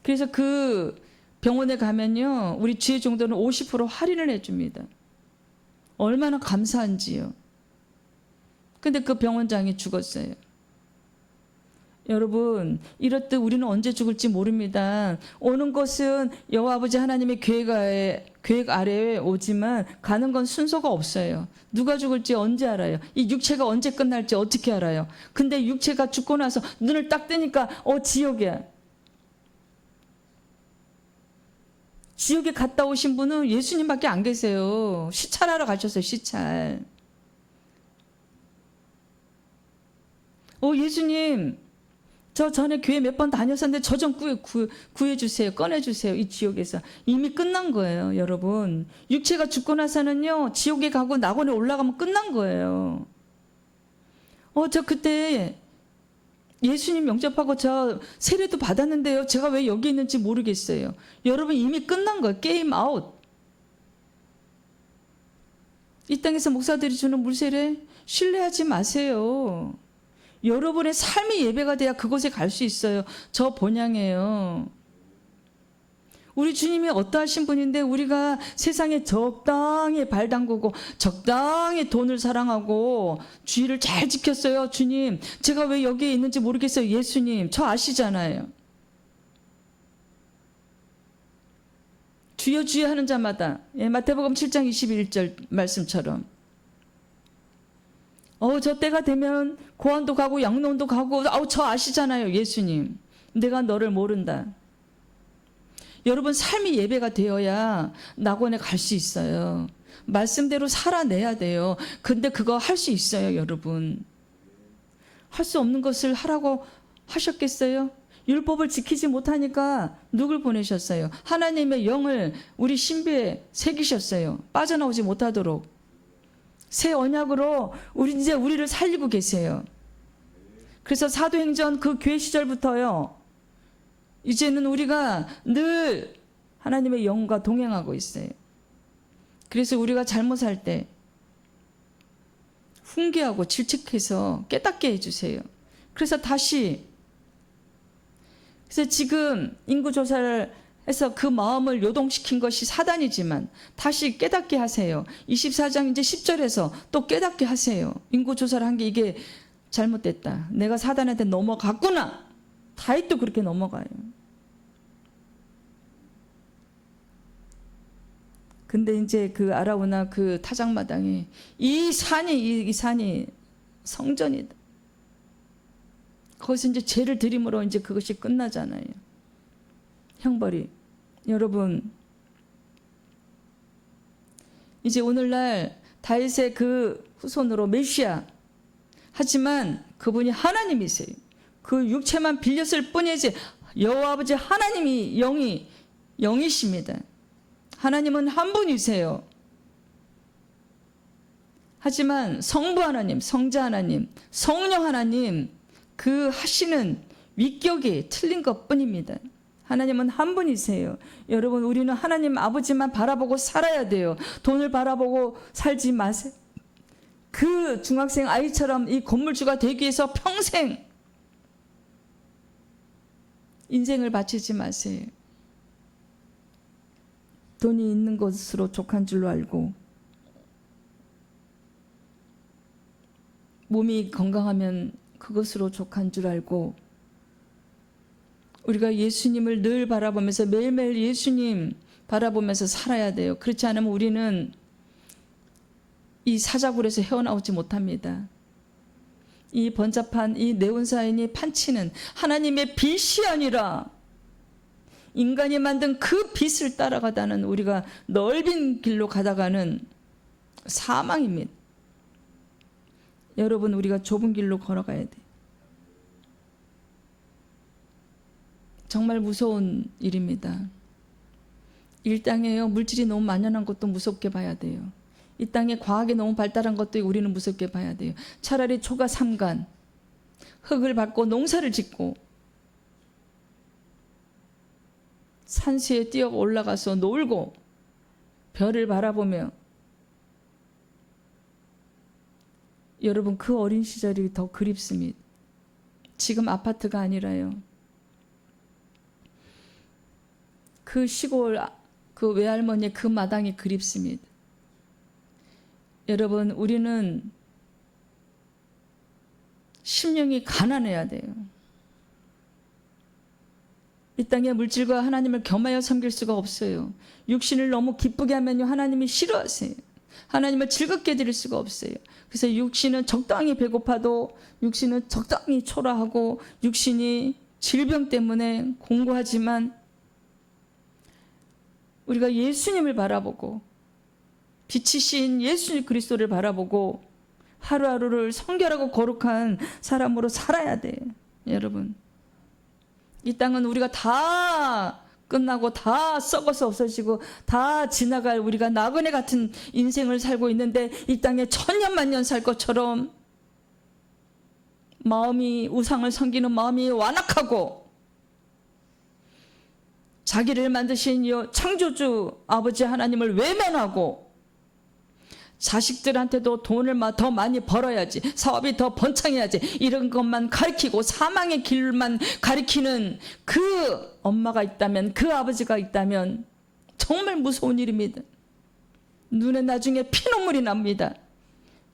그래서 그 병원에 가면요, 우리 주의 정도는 50% 할인을 해줍니다. 얼마나 감사한지요. 근데 그 병원장이 죽었어요. 여러분, 이렇듯 우리는 언제 죽을지 모릅니다. 오는 것은 여호와 아버지 하나님의 계획 아래에 오지만 가는 건 순서가 없어요. 누가 죽을지 언제 알아요? 이 육체가 언제 끝날지 어떻게 알아요? 근데 육체가 죽고 나서 눈을 딱 뜨니까 지옥이야. 지옥에 갔다 오신 분은 예수님밖에 안 계세요. 시찰하러 가셨어요. 시찰. 예수님, 저 전에 교회 몇 번 다녔었는데 저 좀 구해주세요. 꺼내주세요. 이 지옥에서. 이미 끝난 거예요. 여러분. 육체가 죽고 나서는요, 지옥에 가고 낙원에 올라가면 끝난 거예요. 저 그때 예수님 영접하고 저 세례도 받았는데요. 제가 왜 여기 있는지 모르겠어요. 여러분, 이미 끝난 거예요. 게임 아웃. 이 땅에서 목사들이 주는 물세례 신뢰하지 마세요. 여러분의 삶이 예배가 돼야 그곳에 갈 수 있어요. 저 본향이에요. 우리 주님이 어떠하신 분인데 우리가 세상에 적당히 발 담그고 적당히 돈을 사랑하고 주의를 잘 지켰어요. 주님, 제가 왜 여기에 있는지 모르겠어요. 예수님, 저 아시잖아요. 주여 주여 하는 자마다, 마태복음 7장 21절 말씀처럼 저 때가 되면 고안도 가고 양론도 가고 저 아시잖아요. 예수님, 내가 너를 모른다. 여러분, 삶이 예배가 되어야 낙원에 갈 수 있어요. 말씀대로 살아내야 돼요. 근데 그거 할 수 있어요. 여러분, 할 수 없는 것을 하라고 하셨겠어요? 율법을 지키지 못하니까 누굴 보내셨어요? 하나님의 영을 우리 신비에 새기셨어요. 빠져나오지 못하도록. 새 언약으로 우리를 살리고 계세요. 그래서 사도행전 그 교회 시절부터요, 이제는 우리가 늘 하나님의 영과 동행하고 있어요. 그래서 우리가 잘못 살 때 훈계하고 질책해서 깨닫게 해주세요. 그래서 지금 인구조사를 해서 그 마음을 요동시킨 것이 사단이지만 다시 깨닫게 하세요. 24장 이제 10절에서 또 깨닫게 하세요. 인구조사를 한 게 이게 잘못됐다. 내가 사단한테 넘어갔구나. 다윗도 그렇게 넘어가요. 근데 이제 그 아라우나 그 타작마당에 이 산이 성전이다. 거기서 이제 죄를 드림으로 이제 그것이 끝나잖아요. 형벌이. 여러분, 이제 오늘날 다윗의 그 후손으로 메시아, 하지만 그분이 하나님이세요. 그 육체만 빌렸을 뿐이지 여호와 아버지 하나님이 영이십니다. 하나님은 한 분이세요. 하지만 성부 하나님, 성자 하나님, 성령 하나님 그 하시는 위격이 틀린 것뿐입니다. 하나님은 한 분이세요. 여러분, 우리는 하나님 아버지만 바라보고 살아야 돼요. 돈을 바라보고 살지 마세요. 그 중학생 아이처럼 이 건물주가 되기 위해서 평생 인생을 바치지 마세요. 돈이 있는 것으로 족한 줄로 알고, 몸이 건강하면 그것으로 족한 줄 알고, 우리가 예수님을 늘 바라보면서 매일매일 예수님 바라보면서 살아야 돼요. 그렇지 않으면 우리는 이 사자굴에서 헤어나오지 못합니다. 이 번잡한 이 네온사인이 판치는 하나님의 빛이 아니라 인간이 만든 그 빛을 따라가다는 우리가 넓은 길로 가다가는 사망입니다. 여러분, 우리가 좁은 길로 걸어가야 돼. 정말 무서운 일입니다. 이 땅에요, 물질이 너무 만연한 것도 무섭게 봐야 돼요. 이 땅에 과학이 너무 발달한 것도 우리는 무섭게 봐야 돼요. 차라리 초가 삼간, 흙을 밟고 농사를 짓고 산수에 뛰어 올라가서 놀고 별을 바라보며, 여러분, 그 어린 시절이 더 그립습니다. 지금 아파트가 아니라요. 그 시골 그 외할머니의 그 마당이 그립습니다. 여러분, 우리는 심령이 가난해야 돼요. 이 땅의 물질과 하나님을 겸하여 섬길 수가 없어요. 육신을 너무 기쁘게 하면요, 하나님이 싫어하세요. 하나님을 즐겁게 해드릴 수가 없어요. 그래서 육신은 적당히 배고파도, 육신은 적당히 초라하고, 육신이 질병 때문에 공고하지만 우리가 예수님을 바라보고 빛이신 예수 그리스도를 바라보고 하루하루를 성결하고 거룩한 사람으로 살아야 돼요. 여러분, 이 땅은 우리가 다 끝나고 다 썩어서 없어지고 다 지나갈 우리가 나그네 같은 인생을 살고 있는데, 이 땅에 천년만년 살 것처럼 마음이, 우상을 섬기는 마음이 완악하고, 자기를 만드신 창조주 아버지 하나님을 외면하고, 자식들한테도 돈을 더 많이 벌어야지, 사업이 더 번창해야지, 이런 것만 가리키고 사망의 길만 가리키는 그 엄마가 있다면, 그 아버지가 있다면 정말 무서운 일입니다. 눈에 나중에 피눈물이 납니다.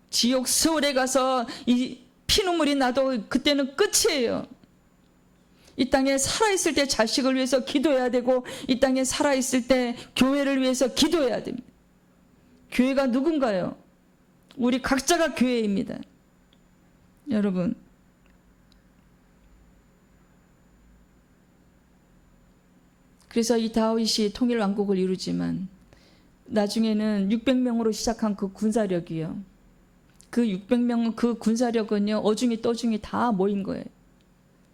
지옥 스월에 가서 이 피눈물이 나도 그때는 끝이에요. 이 땅에 살아있을 때 자식을 위해서 기도해야 되고, 이 땅에 살아있을 때 교회를 위해서 기도해야 됩니다. 교회가 누군가요? 우리 각자가 교회입니다. 여러분, 그래서 이 다윗이 통일왕국을 이루지만 나중에는 600명으로 시작한 그 군사력이요, 그 600명 그 군사력은요, 어중이 떠중이 다 모인 거예요.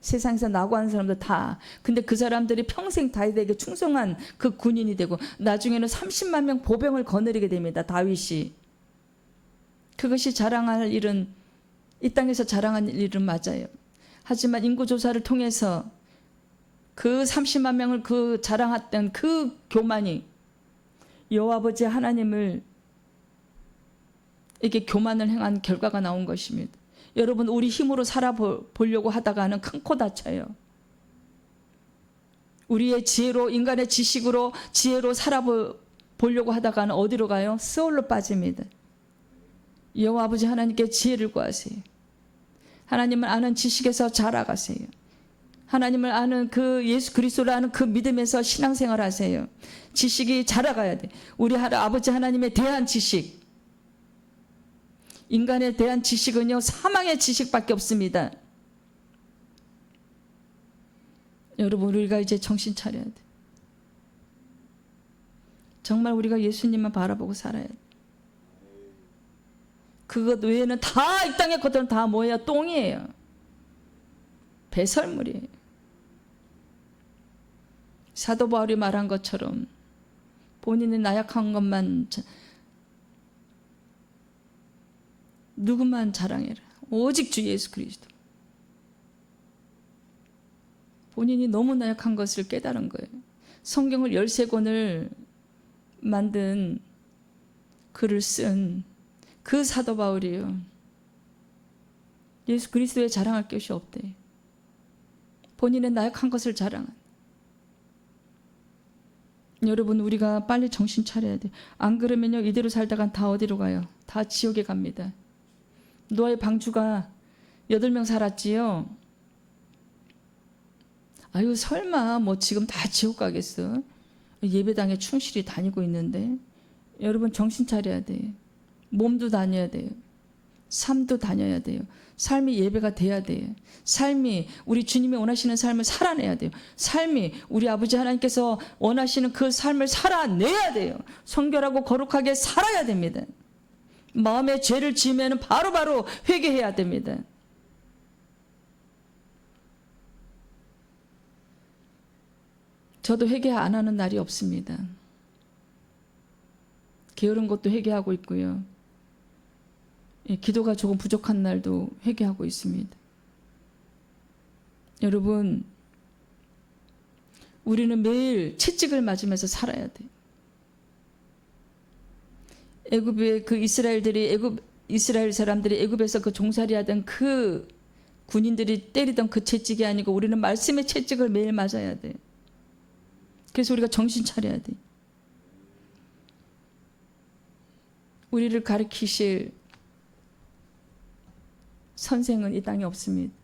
세상에서 나고 하는 사람들 다. 근데 그 사람들이 평생 다윗에게 충성한 그 군인이 되고, 나중에는 30만 명 보병을 거느리게 됩니다. 다윗이. 그것이 자랑할 일은, 이 땅에서 자랑할 일은 맞아요. 하지만 인구조사를 통해서 그 30만 명을 그 자랑했던 그 교만이 여호와 아버지 하나님을 이렇게 교만을 행한 결과가 나온 것입니다. 여러분, 우리 힘으로 살아보려고 하다가는 큰 코 다쳐요. 우리의 지혜로, 인간의 지식으로, 지혜로 살아보려고 하다가는 어디로 가요? 스올로 빠집니다. 여호와 아버지 하나님께 지혜를 구하세요. 하나님을 아는 지식에서 자라가세요. 하나님을 아는 그 예수 그리스도를 아는 그 믿음에서 신앙생활 하세요. 지식이 자라가야 돼. 우리 아버지 하나님에 대한 지식, 인간에 대한 지식은요, 사망의 지식밖에 없습니다. 여러분, 우리가 이제 정신 차려야 돼. 정말 우리가 예수님만 바라보고 살아야 돼. 그것 외에는 다, 이 땅의 것들은 다 뭐예요? 똥이에요. 배설물이에요. 사도 바울이 말한 것처럼 본인이 나약한 것만 누구만 자랑해라. 오직 주 예수 그리스도. 본인이 너무 나약한 것을 깨달은 거예요. 성경을 13권을 만든 글을 쓴 그 사도 바울이에요. 예수 그리스도에 자랑할 것이 없대. 본인의 나약한 것을 자랑한. 여러분, 우리가 빨리 정신 차려야 돼. 안 그러면요, 이대로 살다간 다 어디로 가요? 다 지옥에 갑니다. 노아의 방주가 8명 살았지요. 아유, 설마 뭐 지금 다 지옥 가겠어? 예배당에 충실히 다니고 있는데. 여러분, 정신 차려야 돼요. 몸도 다녀야 돼요. 삶도 다녀야 돼요. 삶이 예배가 돼야 돼요. 삶이 우리 주님이 원하시는 삶을 살아내야 돼요. 삶이 우리 아버지 하나님께서 원하시는 그 삶을 살아내야 돼요. 성결하고 거룩하게 살아야 됩니다. 마음에 죄를 지으면 바로바로 회개해야 됩니다. 저도 회개 안 하는 날이 없습니다. 게으른 것도 회개하고 있고요. 기도가 조금 부족한 날도 회개하고 있습니다. 여러분, 우리는 매일 채찍을 맞으면서 살아야 돼요. 애굽의 그 이스라엘 사람들이 애굽에서 그 종살이하던 그 군인들이 때리던 그 채찍이 아니고 우리는 말씀의 채찍을 매일 맞아야 돼요. 그래서 우리가 정신 차려야 돼요. 우리를 가르치실 선생은 이 땅에 없습니다.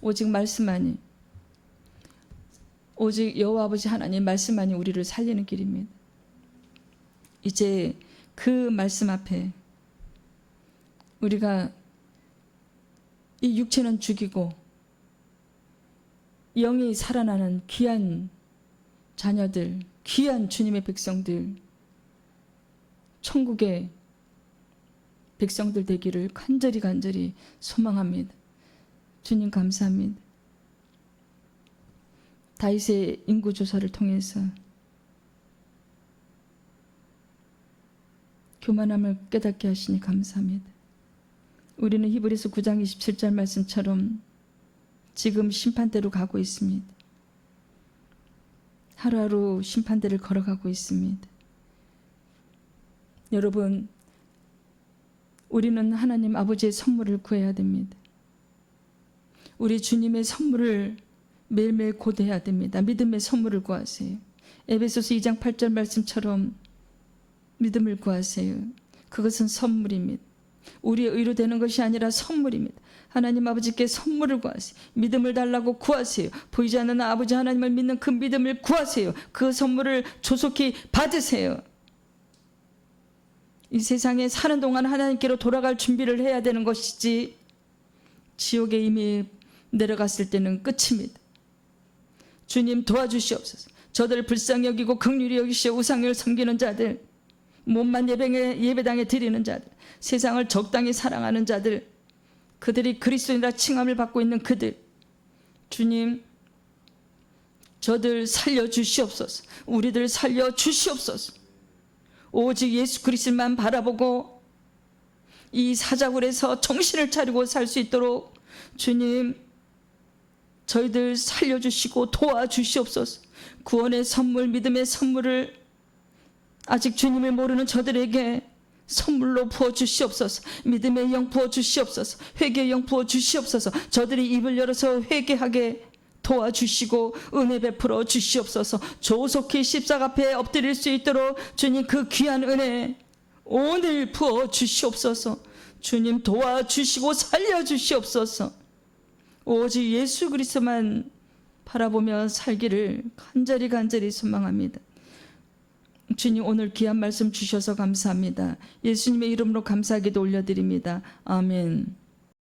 오직 말씀만이, 오직 여호와 아버지 하나님 말씀만이 우리를 살리는 길입니다. 이제 그 말씀 앞에 우리가 이 육체는 죽이고 영이 살아나는 귀한 자녀들, 귀한 주님의 백성들, 천국의 백성들 되기를 간절히 소망합니다. 주님 감사합니다. 다윗의 인구조사를 통해서 교만함을 깨닫게 하시니 감사합니다. 우리는 히브리서 9장 27절 말씀처럼 지금 심판대로 가고 있습니다. 하루하루 심판대를 걸어가고 있습니다. 여러분, 우리는 하나님 아버지의 선물을 구해야 됩니다. 우리 주님의 선물을 매일매일 고대해야 됩니다. 믿음의 선물을 구하세요. 에베소서 2장 8절 말씀처럼 믿음을 구하세요. 그것은 선물입니다. 우리의 의로 되는 것이 아니라 선물입니다. 하나님 아버지께 선물을 구하세요. 믿음을 달라고 구하세요. 보이지 않는 아버지 하나님을 믿는 그 믿음을 구하세요. 그 선물을 조속히 받으세요. 이 세상에 사는 동안 하나님께로 돌아갈 준비를 해야 되는 것이지 지옥에 이미 내려갔을 때는 끝입니다. 주님 도와주시옵소서. 저들을 불쌍히 여기고 긍휼히 여기시어 우상을 섬기는 자들, 몸만 예배당에 드리는 자들, 세상을 적당히 사랑하는 자들, 그들이 그리스도인이라 칭함을 받고 있는 그들, 주님 저들 살려주시옵소서. 우리들 살려주시옵소서. 오직 예수 그리스도만 바라보고 이 사자굴에서 정신을 차리고 살 수 있도록 주님 저희들 살려주시고 도와주시옵소서. 구원의 선물, 믿음의 선물을 아직 주님을 모르는 저들에게 선물로 부어주시옵소서. 믿음의 영 부어주시옵소서. 회개의 영 부어주시옵소서. 저들이 입을 열어서 회개하게 도와주시고 은혜 베풀어 주시옵소서. 조속히 십자가 앞에 엎드릴 수 있도록 주님 그 귀한 은혜 오늘 부어 주시옵소서. 주님 도와주시고 살려주시옵소서. 오직 예수 그리스도만 바라보며 살기를 간절히 소망합니다. 주님 오늘 귀한 말씀 주셔서 감사합니다. 예수님의 이름으로 감사하기도 올려드립니다. 아멘.